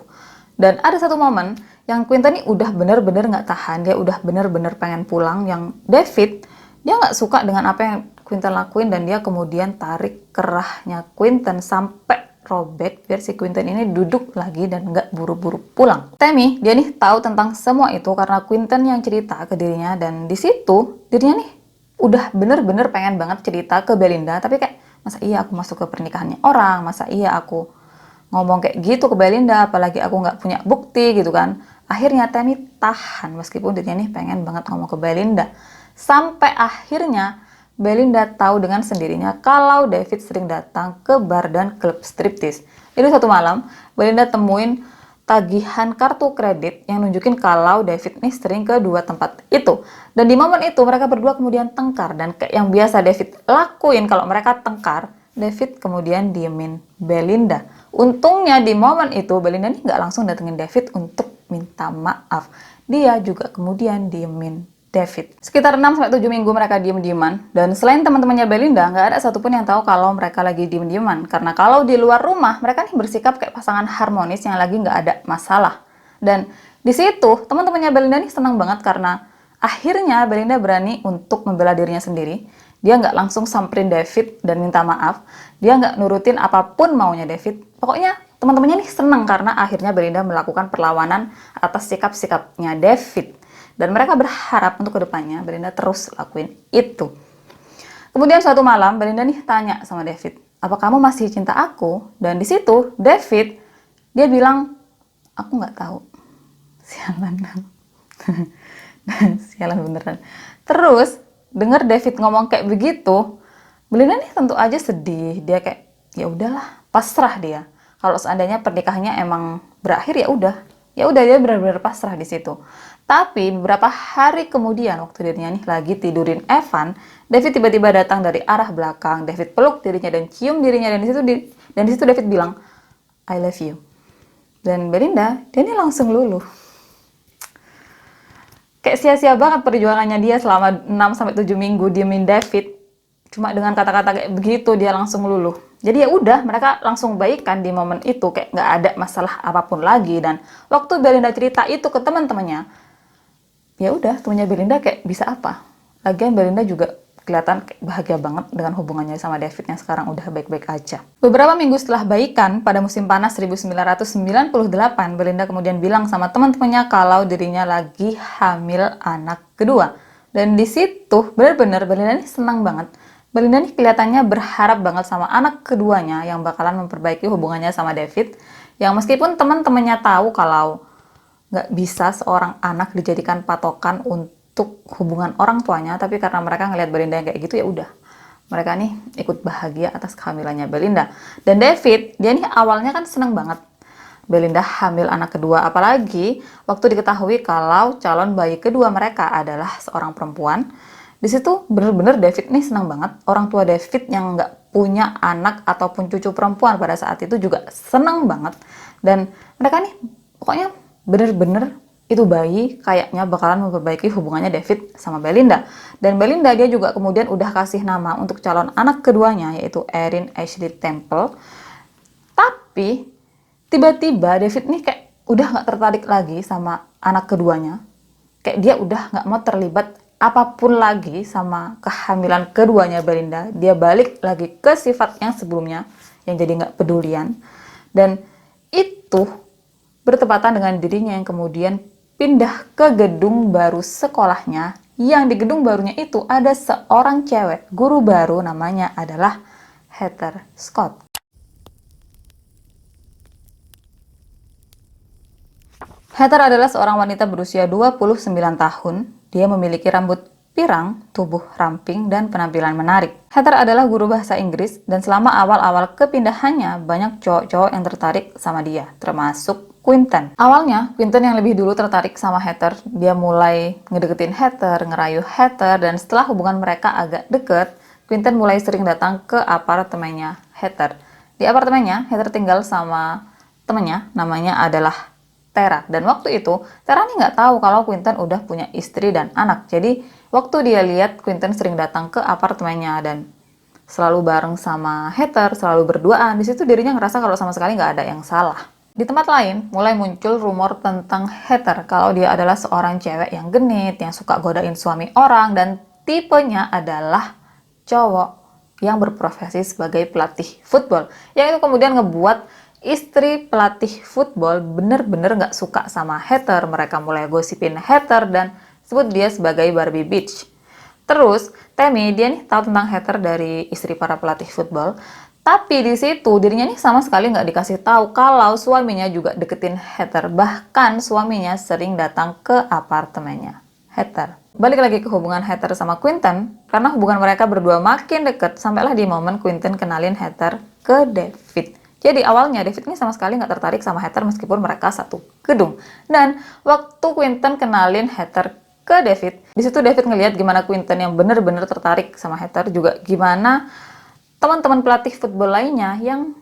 Dan ada satu momen yang Quinten ini udah bener-bener nggak tahan, dia udah bener-bener pengen pulang, yang David dia nggak suka dengan apa yang Quinten lakuin dan dia kemudian tarik kerahnya Quinten sampai robek biar si Quinten ini duduk lagi dan nggak buru-buru pulang. Tammy dia nih tahu tentang semua itu karena Quinten yang cerita ke dirinya, dan di situ dirinya nih udah bener-bener pengen banget cerita ke Belinda, tapi kayak masa iya aku masuk ke pernikahannya orang, masa iya aku ngomong kayak gitu ke Belinda, apalagi aku nggak punya bukti gitu kan. Akhirnya Tammy tahan meskipun dirinya nih pengen banget ngomong ke Belinda. Sampai akhirnya Belinda tahu dengan sendirinya kalau David sering datang ke bar dan klub striptease. Jadi suatu malam, Belinda temuin tagihan kartu kredit yang nunjukin kalau David nih sering ke dua tempat itu. Dan di momen itu mereka berdua kemudian tengkar, dan kayak yang biasa David lakuin kalau mereka tengkar, David kemudian diemin Belinda. Untungnya di momen itu Belinda nih nggak langsung datengin David untuk minta maaf. Dia juga kemudian diemin David. Sekitar 6-7 minggu mereka diem-dieman, dan selain teman-temannya Belinda, nggak ada satupun yang tahu kalau mereka lagi diem-dieman. Karena kalau di luar rumah, mereka nih bersikap kayak pasangan harmonis yang lagi nggak ada masalah. Dan di situ, teman-temannya Belinda nih senang banget karena akhirnya Belinda berani untuk membela dirinya sendiri. Dia nggak langsung samperin David dan minta maaf. Dia nggak nurutin apapun maunya David. Pokoknya teman-temannya nih senang karena akhirnya Belinda melakukan perlawanan atas sikap-sikapnya David. Dan mereka berharap untuk kedepannya Belinda terus lakuin itu. Kemudian suatu malam Belinda nih tanya sama David, apa kamu masih cinta aku? Dan di situ David dia bilang, aku nggak tahu. Sialan. Sialan beneran. Terus dengar David ngomong kayak begitu, Belinda nih tentu aja sedih. Dia kayak ya udahlah, pasrah dia. Kalau seandainya pernikahannya emang berakhir ya udah dia benar-benar pasrah di situ. Tapi beberapa hari kemudian waktu dirinya nih lagi tidurin Evan, David tiba-tiba datang dari arah belakang. David peluk dirinya dan cium dirinya, dan di situ David bilang, I love you. Dan Belinda, dia nih langsung luluh. Kayak sia-sia banget perjuangannya dia selama 6-7 minggu diemin David. Cuma dengan kata-kata kayak begitu dia langsung luluh. Jadi ya udah, mereka langsung baikan di momen itu, kayak nggak ada masalah apapun lagi. Dan waktu Belinda cerita itu ke teman-temannya, ya udah, temannya Belinda kayak bisa apa? Lagian Belinda juga kelihatan kayak bahagia banget dengan hubungannya sama David yang sekarang udah baik-baik aja. Beberapa minggu setelah baikan, pada musim panas 1998, Belinda kemudian bilang sama teman-temannya kalau dirinya lagi hamil anak kedua. Dan di situ benar-benar Belinda ini senang banget. Belinda nih kelihatannya berharap banget sama anak keduanya yang bakalan memperbaiki hubungannya sama David. Yang meskipun teman-temannya tahu kalau nggak bisa seorang anak dijadikan patokan untuk hubungan orang tuanya, tapi karena mereka ngelihat Belinda yang kayak gitu, ya udah. Mereka nih ikut bahagia atas kehamilannya Belinda. Dan David, dia nih awalnya kan seneng banget Belinda hamil anak kedua, apalagi waktu diketahui kalau calon bayi kedua mereka adalah seorang perempuan. Di situ bener-bener David nih senang banget. Orang tua David yang nggak punya anak ataupun cucu perempuan pada saat itu juga senang banget. Dan mereka nih pokoknya bener-bener itu bayi kayaknya bakalan memperbaiki hubungannya David sama Belinda. Dan Belinda dia juga kemudian udah kasih nama untuk calon anak keduanya, yaitu Erin Ashley Temple. Tapi tiba-tiba David nih kayak udah nggak tertarik lagi sama anak keduanya. Kayak dia udah nggak mau terlibat apapun lagi sama kehamilan keduanya Belinda. Dia balik lagi ke sifat yang sebelumnya, yang jadi nggak pedulian. Dan itu bertepatan dengan dirinya yang kemudian pindah ke gedung baru sekolahnya, yang di gedung barunya itu ada seorang cewek, guru baru, namanya adalah Heather Scott. Heather adalah seorang wanita berusia 29 tahun. Dia memiliki rambut pirang, tubuh ramping, dan penampilan menarik. Heather adalah guru bahasa Inggris, dan selama awal-awal kepindahannya, banyak cowok-cowok yang tertarik sama dia, termasuk Quinton. Awalnya, Quinton yang lebih dulu tertarik sama Heather. Dia mulai ngedeketin Heather, ngerayu Heather, dan setelah hubungan mereka agak deket, Quinton mulai sering datang ke apartemennya Heather. Di apartemennya, Heather tinggal sama temennya, namanya adalah Tara. Dan waktu itu, Tara nih nggak tahu kalau Quinton udah punya istri dan anak. Jadi, waktu dia lihat Quinton sering datang ke apartemennya dan selalu bareng sama Heather, selalu berduaan, di situ dirinya ngerasa kalau sama sekali nggak ada yang salah. Di tempat lain, mulai muncul rumor tentang Heather kalau dia adalah seorang cewek yang genit, yang suka godain suami orang, dan tipenya adalah cowok yang berprofesi sebagai pelatih football. Yang itu kemudian ngebuat istri pelatih football bener-bener gak suka sama Heather. Mereka mulai gosipin Heather dan sebut dia sebagai Barbie Bitch. Terus Tammy dia nih tahu tentang Heather dari istri para pelatih football. Tapi di situ dirinya nih sama sekali nggak dikasih tahu kalau suaminya juga deketin Heather. Bahkan suaminya sering datang ke apartemennya Heather. Balik lagi ke hubungan Heather sama Quinton, karena hubungan mereka berdua makin deket sampailah di momen Quinton kenalin Heather ke David. Jadi awalnya David ini sama sekali nggak tertarik sama Heather meskipun mereka satu gedung. Dan waktu Quinton kenalin Heather ke David, di situ David ngelihat gimana Quinton yang bener-bener tertarik sama Heather, juga gimana teman-teman pelatih football lainnya yang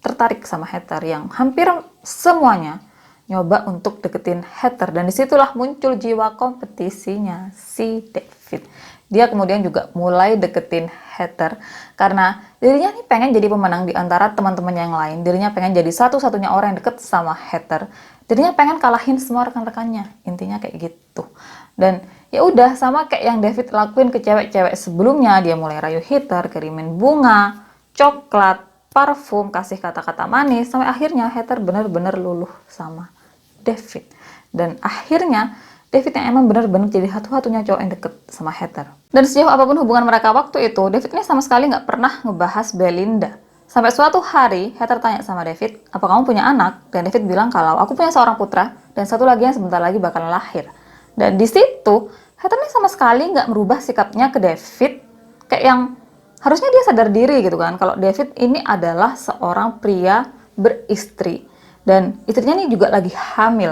tertarik sama Heather, yang hampir semuanya nyoba untuk deketin Heather. Dan disitulah muncul jiwa kompetisinya si David. Dia kemudian juga mulai deketin Heather karena dirinya nih pengen jadi pemenang di antara teman-teman yang lain. Dirinya pengen jadi satu-satunya orang yang deket sama Heather. Dirinya pengen kalahin semua rekan-rekannya. Intinya kayak gitu. Dan ya udah sama kayak yang David lakuin ke cewek-cewek sebelumnya. Dia mulai rayu Heather, kirimin bunga, coklat, parfum, kasih kata-kata manis, sampai akhirnya Heather bener-bener luluh sama David. Dan akhirnya David yang emang benar-benar jadi satu-satunya cowok yang deket sama Heather. Dan sejauh apapun hubungan mereka waktu itu, David ini sama sekali nggak pernah ngebahas Belinda. Sampai suatu hari, Heather tanya sama David, apa kamu punya anak? Dan David bilang kalau aku punya seorang putra, dan satu lagi yang sebentar lagi bakal lahir. Dan di situ, Heather ini sama sekali nggak merubah sikapnya ke David, kayak yang harusnya dia sadar diri gitu kan, kalau David ini adalah seorang pria beristri. Dan istrinya ini juga lagi hamil.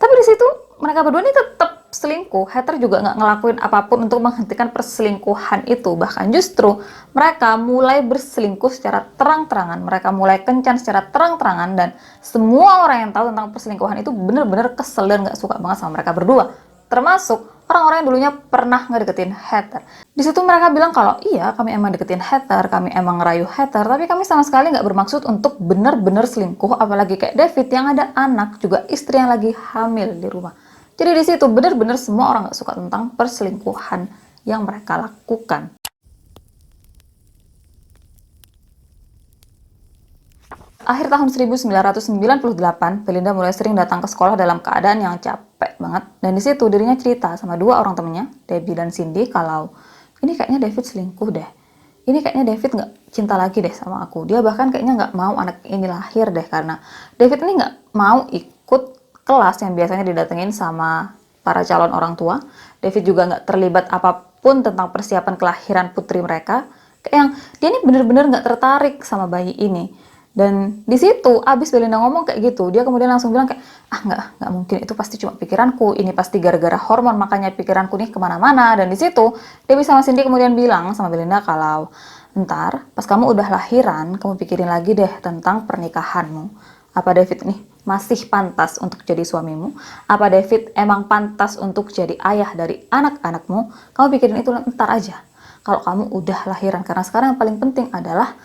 Tapi di situ mereka berdua ini tetap selingkuh. Heather juga nggak ngelakuin apapun untuk menghentikan perselingkuhan itu. Bahkan justru mereka mulai berselingkuh secara terang-terangan. Mereka mulai kencan secara terang-terangan. Dan semua orang yang tahu tentang perselingkuhan itu bener-bener kesel dan nggak suka banget sama mereka berdua. Termasuk orang-orang yang dulunya pernah ngedeketin Heather. Di situ mereka bilang kalau iya kami emang deketin Heather, kami emang ngerayu Heather, tapi kami sama sekali nggak bermaksud untuk bener-bener selingkuh, apalagi kayak David yang ada anak, juga istri yang lagi hamil di rumah. Jadi di situ bener-bener semua orang nggak suka tentang perselingkuhan yang mereka lakukan. Akhir tahun 1998, Belinda mulai sering datang ke sekolah dalam keadaan yang capek banget. Dan di situ dirinya cerita sama dua orang temennya, Debbie dan Cindy, kalau ini kayaknya David selingkuh deh. Ini kayaknya David nggak cinta lagi deh sama aku. Dia bahkan kayaknya nggak mau anak ini lahir deh, karena David ini nggak mau ikut kelas yang biasanya didatengin sama para calon orang tua. David juga nggak terlibat apapun tentang persiapan kelahiran putri mereka. Kayak yang dia ini bener-bener nggak tertarik sama bayi ini. Dan di situ abis Belinda ngomong kayak gitu, dia kemudian langsung bilang kayak, nggak mungkin, itu pasti cuma pikiranku, ini pasti gara-gara hormon, makanya pikiranku nih kemana-mana. Dan di situ Dewi sama Cindy kemudian bilang sama Belinda kalau ntar pas kamu udah lahiran, kamu pikirin lagi deh tentang pernikahanmu. Apa David nih masih pantas untuk jadi suamimu? Apa David emang pantas untuk jadi ayah dari anak-anakmu? Kamu pikirin itu ntar aja kalau kamu udah lahiran, karena sekarang yang paling penting adalah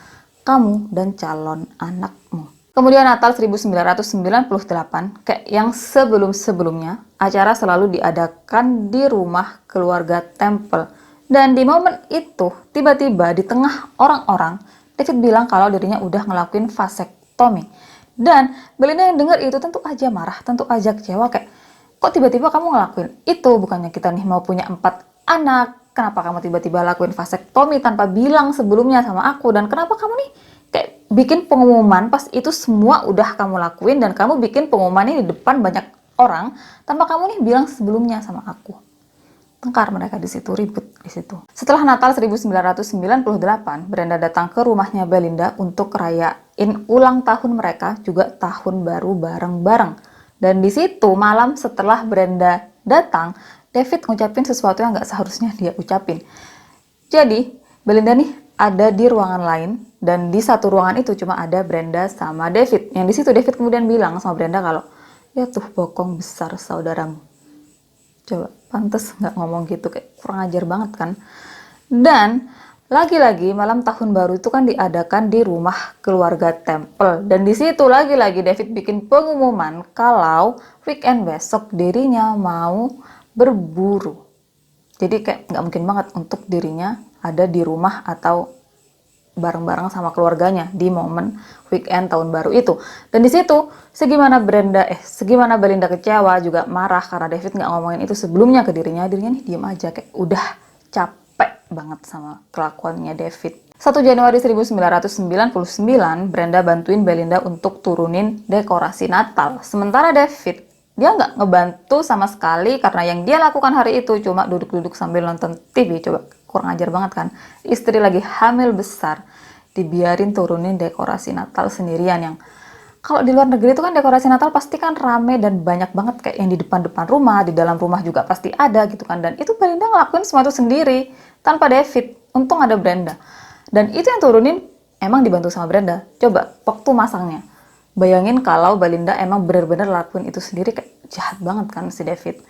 kamu dan calon anakmu. Kemudian Natal 1998, kayak yang sebelum-sebelumnya, acara selalu diadakan di rumah keluarga Temple. Dan di momen itu, tiba-tiba di tengah orang-orang, David bilang kalau dirinya udah ngelakuin vasektomi. Dan Belinda yang dengar itu tentu aja marah, tentu aja kecewa, kayak, kok tiba-tiba kamu ngelakuin itu? Bukannya kita nih mau punya 4 anak, kenapa kamu tiba-tiba lakuin vasektomi tanpa bilang sebelumnya sama aku? Dan kenapa kamu nih kayak bikin pengumuman pas itu semua udah kamu lakuin, dan kamu bikin pengumuman ini di depan banyak orang tanpa kamu nih bilang sebelumnya sama aku? Tengkar mereka di situ, ribut di situ. Setelah Natal 1998, Brenda datang ke rumahnya Belinda untuk rayain ulang tahun mereka, juga tahun baru bareng-bareng. Dan di situ malam setelah Brenda datang, David ngucapin sesuatu yang nggak seharusnya dia ucapin. Jadi, Belinda nih ada di ruangan lain, dan di satu ruangan itu cuma ada Brenda sama David. Yang di situ David kemudian bilang sama Brenda kalau, ya tuh bokong besar saudaramu. Coba, pantes nggak ngomong gitu, kayak kurang ajar banget kan? Dan lagi-lagi malam tahun baru itu kan diadakan di rumah keluarga Temple, dan di situ lagi-lagi David bikin pengumuman kalau weekend besok dirinya mau berburu. Jadi kayak nggak mungkin banget untuk dirinya ada di rumah atau bareng-bareng sama keluarganya di momen weekend tahun baru itu. Dan di situ segimana Belinda kecewa, juga marah karena David nggak ngomongin itu sebelumnya ke dirinya nih diem aja, kayak udah capek banget sama kelakuannya David. 1 Januari 1999, Brenda bantuin Belinda untuk turunin dekorasi Natal. Sementara David, dia nggak ngebantu sama sekali, karena yang dia lakukan hari itu cuma duduk-duduk sambil nonton TV. Coba, kurang ajar banget kan? Istri lagi hamil besar, dibiarin turunin dekorasi Natal sendirian. Yang kalau di luar negeri itu kan dekorasi Natal pasti kan rame dan banyak banget, kayak yang di depan-depan rumah, di dalam rumah juga pasti ada gitu kan. Dan itu Belinda ngelakuin semua itu sendiri, tanpa David. Untung ada Brenda. Dan itu yang turunin emang dibantu sama Brenda. Coba, waktu masangnya. Bayangin kalau Belinda emang bener-bener lakuin itu sendiri, kayak jahat banget kan si David.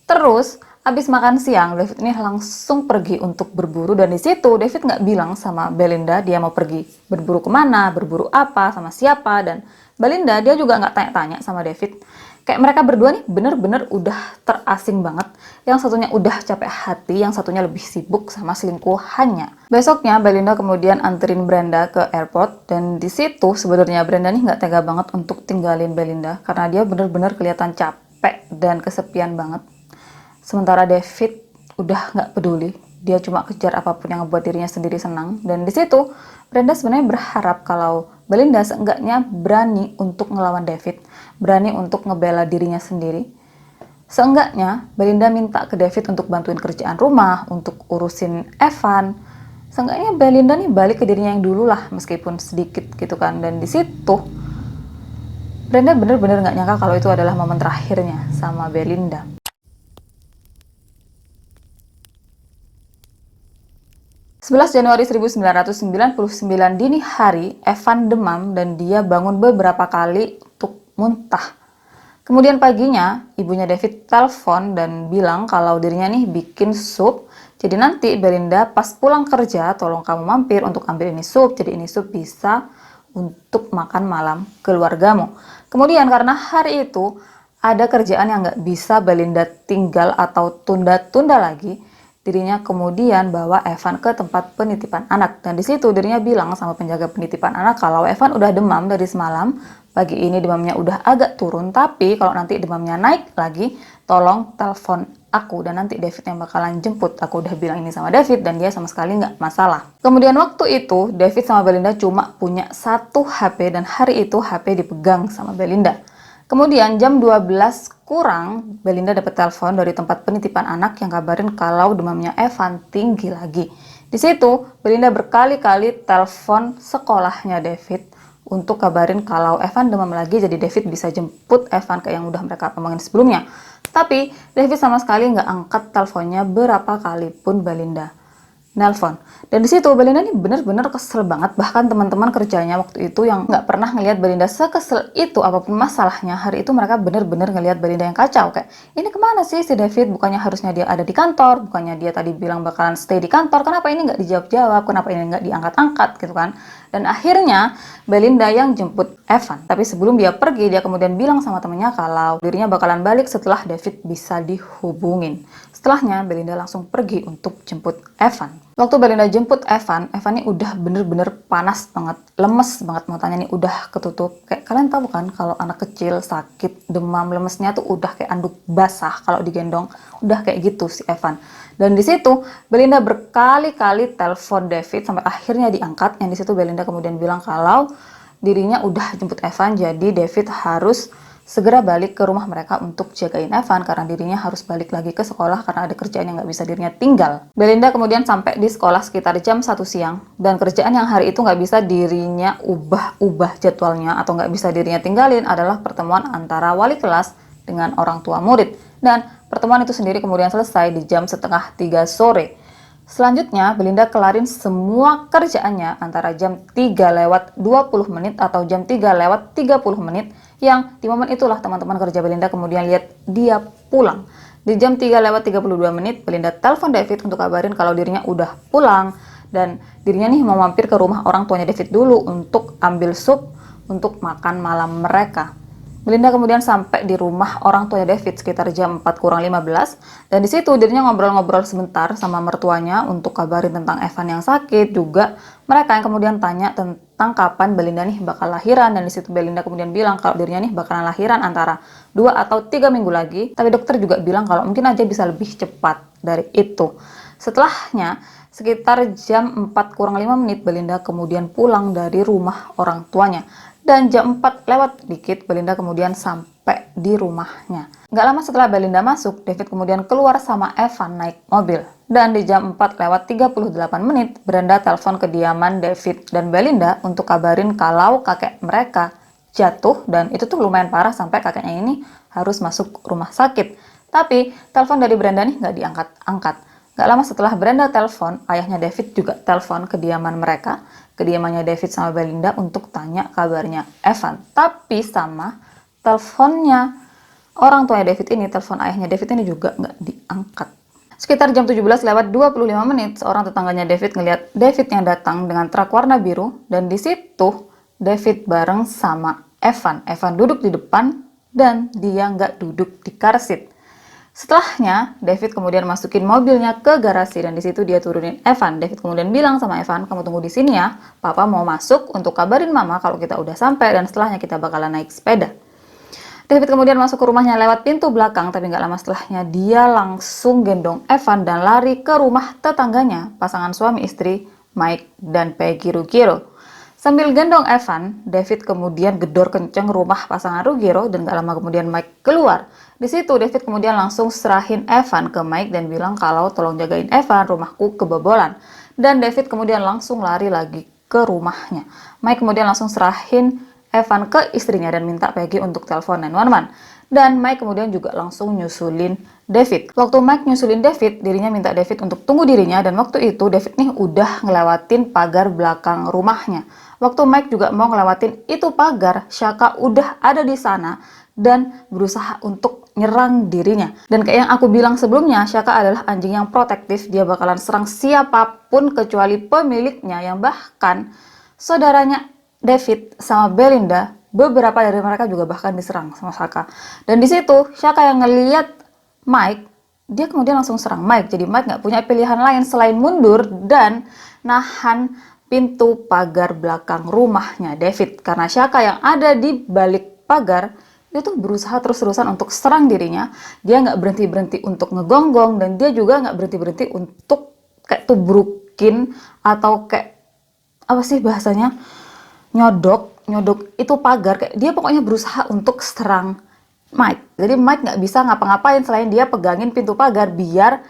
Terus, abis makan siang, David ini langsung pergi untuk berburu, dan di situ David nggak bilang sama Belinda dia mau pergi berburu kemana, berburu apa, sama siapa. Dan Belinda dia juga nggak tanya-tanya sama David. Kayak mereka berdua nih bener-bener udah terasing banget. Yang satunya udah capek hati, yang satunya lebih sibuk sama selingkuhannya. Besoknya Belinda kemudian anterin Brenda ke airport, dan di situ sebenarnya Brenda nih nggak tega banget untuk tinggalin Belinda karena dia bener-bener kelihatan capek dan kesepian banget. Sementara David udah nggak peduli, dia cuma kejar apapun yang ngebuat dirinya sendiri senang. Dan di situ Brenda sebenarnya berharap kalau Belinda seenggaknya berani untuk ngelawan David, berani untuk ngebela dirinya sendiri. Seenggaknya Belinda minta ke David untuk bantuin kerjaan rumah, untuk urusin Evan. Seenggaknya Belinda nih balik ke dirinya yang dulu lah, meskipun sedikit gitu kan. Dan di situ Brenda bener-bener nggak nyangka kalau itu adalah momen terakhirnya sama Belinda. 11 Januari 1999 dini hari, Evan demam dan dia bangun beberapa kali untuk muntah. Kemudian paginya, ibunya David telepon dan bilang kalau dirinya nih bikin sup. Jadi nanti Belinda pas pulang kerja, tolong kamu mampir untuk ambil ini sup. Jadi ini sup bisa untuk makan malam keluargamu. Kemudian karena hari itu ada kerjaan yang nggak bisa Belinda tinggal atau tunda-tunda lagi, dirinya kemudian bawa Evan ke tempat penitipan anak. Dan di situ dirinya bilang sama penjaga penitipan anak kalau Evan udah demam dari semalam. Pagi ini demamnya udah agak turun, tapi kalau nanti demamnya naik lagi, tolong telepon aku dan nanti David yang bakalan jemput. Aku udah bilang ini sama David dan dia sama sekali nggak masalah. Kemudian waktu itu David sama Belinda cuma punya satu HP dan hari itu HP dipegang sama Belinda. Kemudian jam 12 kurang Belinda dapat telepon dari tempat penitipan anak yang kabarin kalau demamnya Evan tinggi lagi. Di situ Belinda berkali-kali telepon sekolahnya David untuk kabarin kalau Evan demam lagi, jadi David bisa jemput Evan kayak yang udah mereka omongin sebelumnya. Tapi David sama sekali nggak angkat teleponnya berapa kali pun Belinda nelpon. Dan di situ Belinda nih bener-bener kesel banget. Bahkan teman-teman kerjanya waktu itu yang nggak pernah ngelihat Belinda sekesel itu apapun masalahnya, hari itu mereka bener-bener ngelihat Belinda yang kacau. Kayak, ini kemana sih si David? Bukannya harusnya dia ada di kantor, bukannya dia tadi bilang bakalan stay di kantor, kenapa ini nggak dijawab-jawab, kenapa ini nggak diangkat-angkat gitu kan. Dan akhirnya Belinda yang jemput Evan. Tapi sebelum dia pergi, dia kemudian bilang sama temennya kalau dirinya bakalan balik setelah David bisa dihubungin. Setelahnya Belinda langsung pergi untuk jemput Evan. Waktu Belinda jemput Evan, Evan ini udah bener-bener panas banget, lemes banget matanya nih, udah ketutup. Kayak kalian tahu kan kalau anak kecil sakit, demam, lemesnya tuh udah kayak anduk basah kalau digendong, udah kayak gitu si Evan. Dan di situ Belinda berkali-kali telepon David sampai akhirnya diangkat. Yang di situ Belinda kemudian bilang kalau dirinya udah jemput Evan, jadi David harus segera balik ke rumah mereka untuk jagain Evan karena dirinya harus balik lagi ke sekolah karena ada kerjaan yang nggak bisa dirinya tinggal. Belinda kemudian sampai di sekolah sekitar jam 1 siang dan kerjaan yang hari itu nggak bisa dirinya ubah-ubah jadwalnya atau nggak bisa dirinya tinggalin adalah pertemuan antara wali kelas dengan orang tua murid. Dan pertemuan itu sendiri kemudian selesai di jam setengah 3 sore. Selanjutnya, Belinda kelarin semua kerjaannya antara jam 3 lewat 20 menit atau jam 3 lewat 30 menit yang di momen itulah teman-teman kerja Belinda kemudian lihat dia pulang. Di jam 3 lewat 32 menit, Belinda telepon David untuk kabarin kalau dirinya udah pulang dan dirinya nih mau mampir ke rumah orang tuanya David dulu untuk ambil sup untuk makan malam mereka. Belinda kemudian sampai di rumah orang tuanya David sekitar jam 4 kurang 15 dan di situ dirinya ngobrol-ngobrol sebentar sama mertuanya untuk kabarin tentang Evan yang sakit, juga mereka yang kemudian tanya tentang kapan Belinda nih bakal lahiran. Dan di situ Belinda kemudian bilang kalau dirinya nih bakalan lahiran antara 2 atau 3 minggu lagi, tapi dokter juga bilang kalau mungkin aja bisa lebih cepat dari itu. Setelahnya sekitar jam 4 kurang 5 menit Belinda kemudian pulang dari rumah orang tuanya. Dan jam 4 lewat dikit, Belinda kemudian sampai di rumahnya. Nggak lama setelah Belinda masuk, David kemudian keluar sama Evan naik mobil. Dan di jam 4 lewat 38 menit, Brenda telepon kediaman David dan Belinda untuk kabarin kalau kakek mereka jatuh. Dan itu tuh lumayan parah sampai kakeknya ini harus masuk rumah sakit. Tapi telepon dari Brenda nih nggak diangkat-angkat. Nggak lama setelah Brenda telepon, ayahnya David juga telepon kediaman mereka, kediamannya David sama Belinda untuk tanya kabarnya Evan. Tapi sama teleponnya orang tuanya David ini, telepon ayahnya David ini juga nggak diangkat. Sekitar jam 17 lewat 25 menit, seorang tetangganya David ngelihat David yang datang dengan truk warna biru, dan di situ David bareng sama Evan. Evan duduk di depan dan dia nggak duduk di car seat. Setelahnya, David kemudian masukin mobilnya ke garasi dan di situ dia turunin Evan. David kemudian bilang sama Evan, kamu tunggu di sini ya, papa mau masuk untuk kabarin mama kalau kita udah sampai dan setelahnya kita bakalan naik sepeda. David kemudian masuk ke rumahnya lewat pintu belakang, tapi nggak lama setelahnya dia langsung gendong Evan dan lari ke rumah tetangganya, pasangan suami istri Mike dan Peggy Ruggiero. Sambil gendong Evan, David kemudian gedor kenceng rumah pasangan Ruggiero dan gak lama kemudian Mike keluar. Di situ David kemudian langsung serahin Evan ke Mike dan bilang kalau tolong jagain Evan, rumahku kebobolan. Dan David kemudian langsung lari lagi ke rumahnya. Mike kemudian langsung serahin Evan ke istrinya dan minta Peggy untuk telepon 911. Dan Mike kemudian juga langsung nyusulin David. Waktu Mike nyusulin David, dirinya minta David untuk tunggu dirinya dan waktu itu David nih udah ngelewatin pagar belakang rumahnya. Waktu Mike juga mau ngelewatin itu pagar, Shaka udah ada di sana dan berusaha untuk nyerang dirinya. Dan kayak yang aku bilang sebelumnya, Shaka adalah anjing yang protektif. Dia bakalan serang siapapun kecuali pemiliknya, yang bahkan saudaranya David sama Belinda, beberapa dari mereka juga bahkan diserang sama Shaka. Dan di situ Shaka yang ngeliat Mike, dia kemudian langsung serang Mike. Jadi Mike nggak punya pilihan lain selain mundur dan nahan pintu pagar belakang rumahnya David. Karena Shaka yang ada di balik pagar, dia tuh berusaha terus-terusan untuk serang dirinya. Dia nggak berhenti-berhenti untuk ngegonggong, dan dia juga nggak berhenti-berhenti untuk kayak tubrukin atau kayak apa sih bahasanya, nyodok itu pagar. Kayak dia pokoknya berusaha untuk serang Mike. Jadi Mike nggak bisa ngapa-ngapain selain dia pegangin pintu pagar biar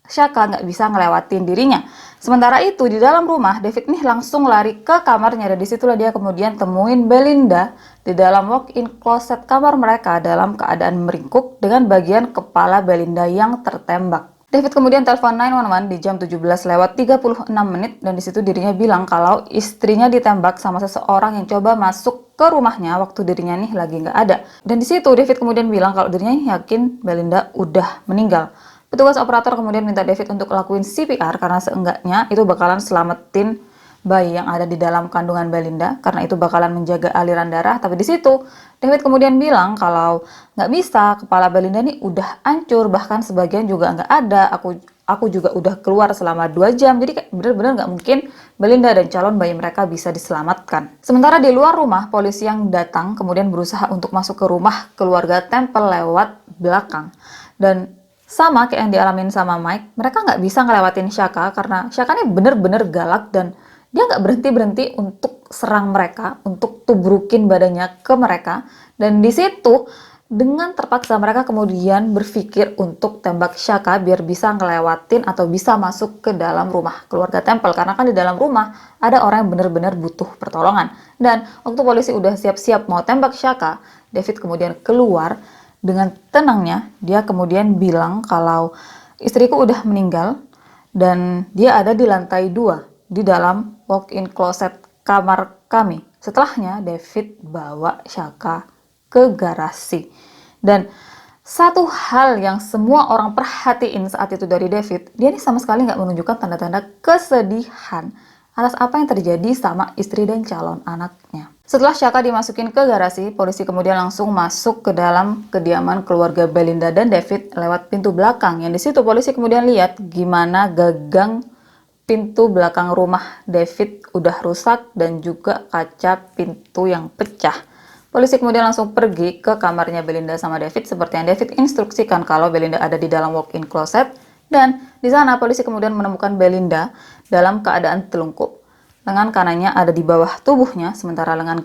Shaka nggak bisa ngelewatin dirinya. Sementara itu di dalam rumah, David nih langsung lari ke kamarnya, dan disitulah dia kemudian temuin Belinda di dalam walk-in closet kamar mereka dalam keadaan meringkuk dengan bagian kepala Belinda yang tertembak. David kemudian telepon 911 di jam 17:36, dan disitu dirinya bilang kalau istrinya ditembak sama seseorang yang coba masuk ke rumahnya waktu dirinya nih lagi nggak ada. Dan disitu David kemudian bilang kalau dirinya yakin Belinda udah meninggal. Petugas operator kemudian minta David untuk lakuin CPR karena seenggaknya itu bakalan selamatin bayi yang ada di dalam kandungan Belinda, karena itu bakalan menjaga aliran darah. Tapi di situ David kemudian bilang kalau nggak bisa, kepala Belinda nih udah hancur, bahkan sebagian juga nggak ada. Aku juga udah keluar selama 2 jam, jadi kayak bener-bener nggak mungkin Belinda dan calon bayi mereka bisa diselamatkan. Sementara di luar rumah, polisi yang datang kemudian berusaha untuk masuk ke rumah keluarga Temple lewat belakang. Dan sama kayak yang dialamin sama Mike, mereka nggak bisa ngelewatin Shaka karena Shaka ini bener-bener galak, dan dia nggak berhenti-berhenti untuk serang mereka, untuk tubrukin badannya ke mereka. Dan di situ dengan terpaksa mereka kemudian berpikir untuk tembak Shaka biar bisa ngelewatin atau bisa masuk ke dalam rumah keluarga Temple, karena kan di dalam rumah ada orang yang benar-benar butuh pertolongan. Dan waktu polisi udah siap-siap mau tembak Shaka, David kemudian keluar. Dengan tenangnya dia kemudian bilang kalau istriku udah meninggal dan dia ada di lantai 2 di dalam walk-in closet kamar kami. Setelahnya David bawa Shaka ke garasi. Dan satu hal yang semua orang perhatiin saat itu dari David, dia ini sama sekali nggak menunjukkan tanda-tanda kesedihan atas apa yang terjadi sama istri dan calon anaknya. Setelah Shaka dimasukin ke garasi, polisi kemudian langsung masuk ke dalam kediaman keluarga Belinda dan David lewat pintu belakang. Yang di situ polisi kemudian lihat gimana gagang pintu belakang rumah David udah rusak dan juga kaca pintu yang pecah. Polisi kemudian langsung pergi ke kamarnya Belinda sama David seperti yang David instruksikan kalau Belinda ada di dalam walk-in closet. Dan di sana polisi kemudian menemukan Belinda dalam keadaan telungkup. Lengan kanannya ada di bawah tubuhnya, sementara lengan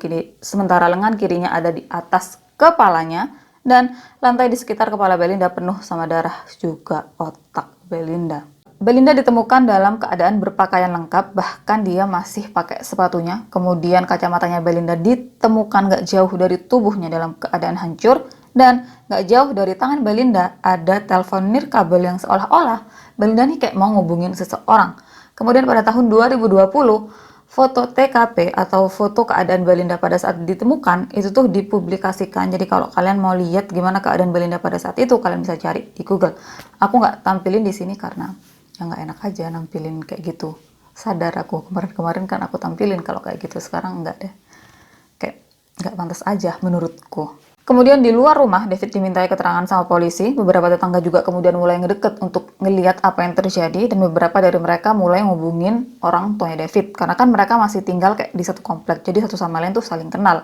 kirinya ada di atas kepalanya, dan lantai di sekitar kepala Belinda penuh sama darah, juga otak Belinda. Belinda ditemukan dalam keadaan berpakaian lengkap, bahkan dia masih pakai sepatunya. Kemudian kacamatanya Belinda ditemukan gak jauh dari tubuhnya dalam keadaan hancur, dan gak jauh dari tangan Belinda ada telepon nirkabel yang seolah-olah Belinda nih kayak mau ngubungin seseorang. Kemudian pada tahun 2020, foto TKP atau foto keadaan Belinda pada saat ditemukan itu tuh dipublikasikan. Jadi kalau kalian mau lihat gimana keadaan Belinda pada saat itu, kalian bisa cari di Google. Aku nggak tampilin di sini karena ya nggak enak aja nampilin kayak gitu. Sadar aku, kemarin-kemarin kan aku tampilin kalau kayak gitu, sekarang nggak deh. Kayak nggak pantas aja menurutku. Kemudian di luar rumah, David dimintai keterangan sama polisi. Beberapa tetangga juga kemudian mulai ngedeket untuk ngeliat apa yang terjadi, dan beberapa dari mereka mulai ngubungin orang tuanya David. Karena kan mereka masih tinggal kayak di satu komplek, jadi satu sama lain tuh saling kenal.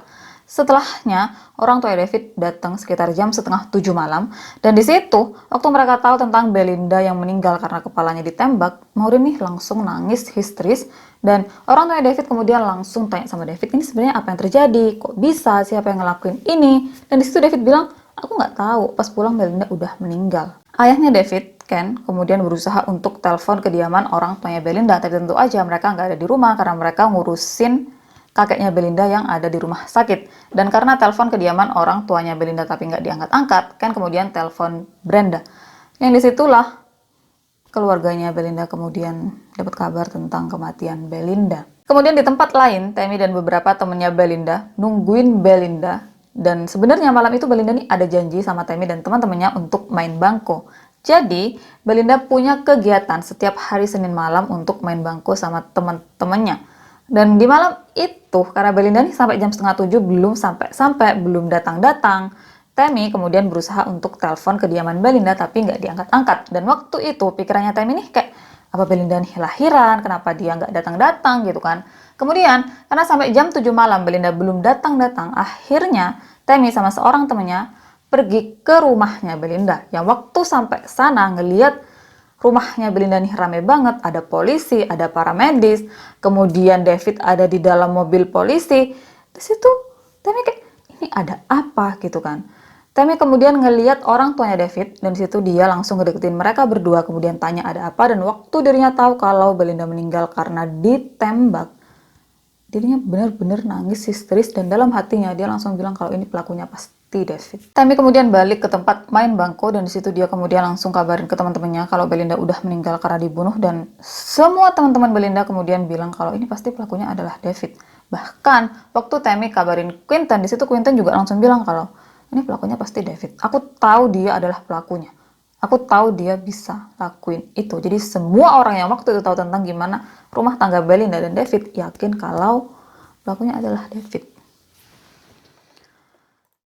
Setelahnya, orang tua David datang sekitar jam 6:30 malam, dan di situ, waktu mereka tahu tentang Belinda yang meninggal karena kepalanya ditembak, Maureen nih langsung nangis histeris, dan orang tua David kemudian langsung tanya sama David, ini sebenarnya apa yang terjadi? Kok bisa? Siapa yang ngelakuin ini? Dan di situ David bilang, aku nggak tahu, pas pulang Belinda udah meninggal. Ayahnya David, Ken, kemudian berusaha untuk telepon kediaman orang tuanya Belinda, tapi tentu aja mereka nggak ada di rumah karena mereka ngurusin kakeknya Belinda yang ada di rumah sakit. Dan karena telepon kediaman orang tuanya Belinda tapi nggak diangkat-angkat, kan kemudian telepon Brenda. Yang disitulah keluarganya Belinda kemudian dapat kabar tentang kematian Belinda. Kemudian di tempat lain, Tammy dan beberapa temennya Belinda nungguin Belinda. Dan sebenarnya malam itu Belinda nih ada janji sama Tammy dan teman-temannya untuk main bangko. Jadi, Belinda punya kegiatan setiap hari Senin malam untuk main bangko sama teman-temannya. Dan di malam itu, karena Belinda nih sampai jam 6:30 belum datang-datang, Tammy kemudian berusaha untuk telepon kediaman Belinda tapi nggak diangkat-angkat. Dan waktu itu pikirannya Tammy nih kayak, apa Belinda nih lahiran? Kenapa dia nggak datang-datang gitu kan? Kemudian, karena sampai jam 7 malam Belinda belum datang-datang, akhirnya Tammy sama seorang temannya pergi ke rumahnya Belinda. Yang waktu sampai sana ngeliat rumahnya Belinda nih rame banget, ada polisi, ada para medis, kemudian David ada di dalam mobil polisi. Di situ Tammy kayak, ini ada apa gitu kan. Tammy kemudian ngeliat orang tuanya David, dan di situ dia langsung ngedeketin mereka berdua, kemudian tanya ada apa, dan waktu dirinya tahu kalau Belinda meninggal karena ditembak, dirinya benar-benar nangis histeris, dan dalam hatinya dia langsung bilang kalau ini pelakunya pasti David. Tammy kemudian balik ke tempat main bangko, dan di situ dia kemudian langsung kabarin ke teman-temannya kalau Belinda udah meninggal karena dibunuh, dan semua teman-teman Belinda kemudian bilang kalau ini pasti pelakunya adalah David. Bahkan waktu Tammy kabarin Quinton, di situ Quinton juga langsung bilang kalau ini pelakunya pasti David. Aku tahu dia adalah pelakunya. Aku tahu dia bisa lakuin itu. Jadi semua orang yang waktu itu tahu tentang gimana rumah tangga Belinda dan David yakin kalau pelakunya adalah David.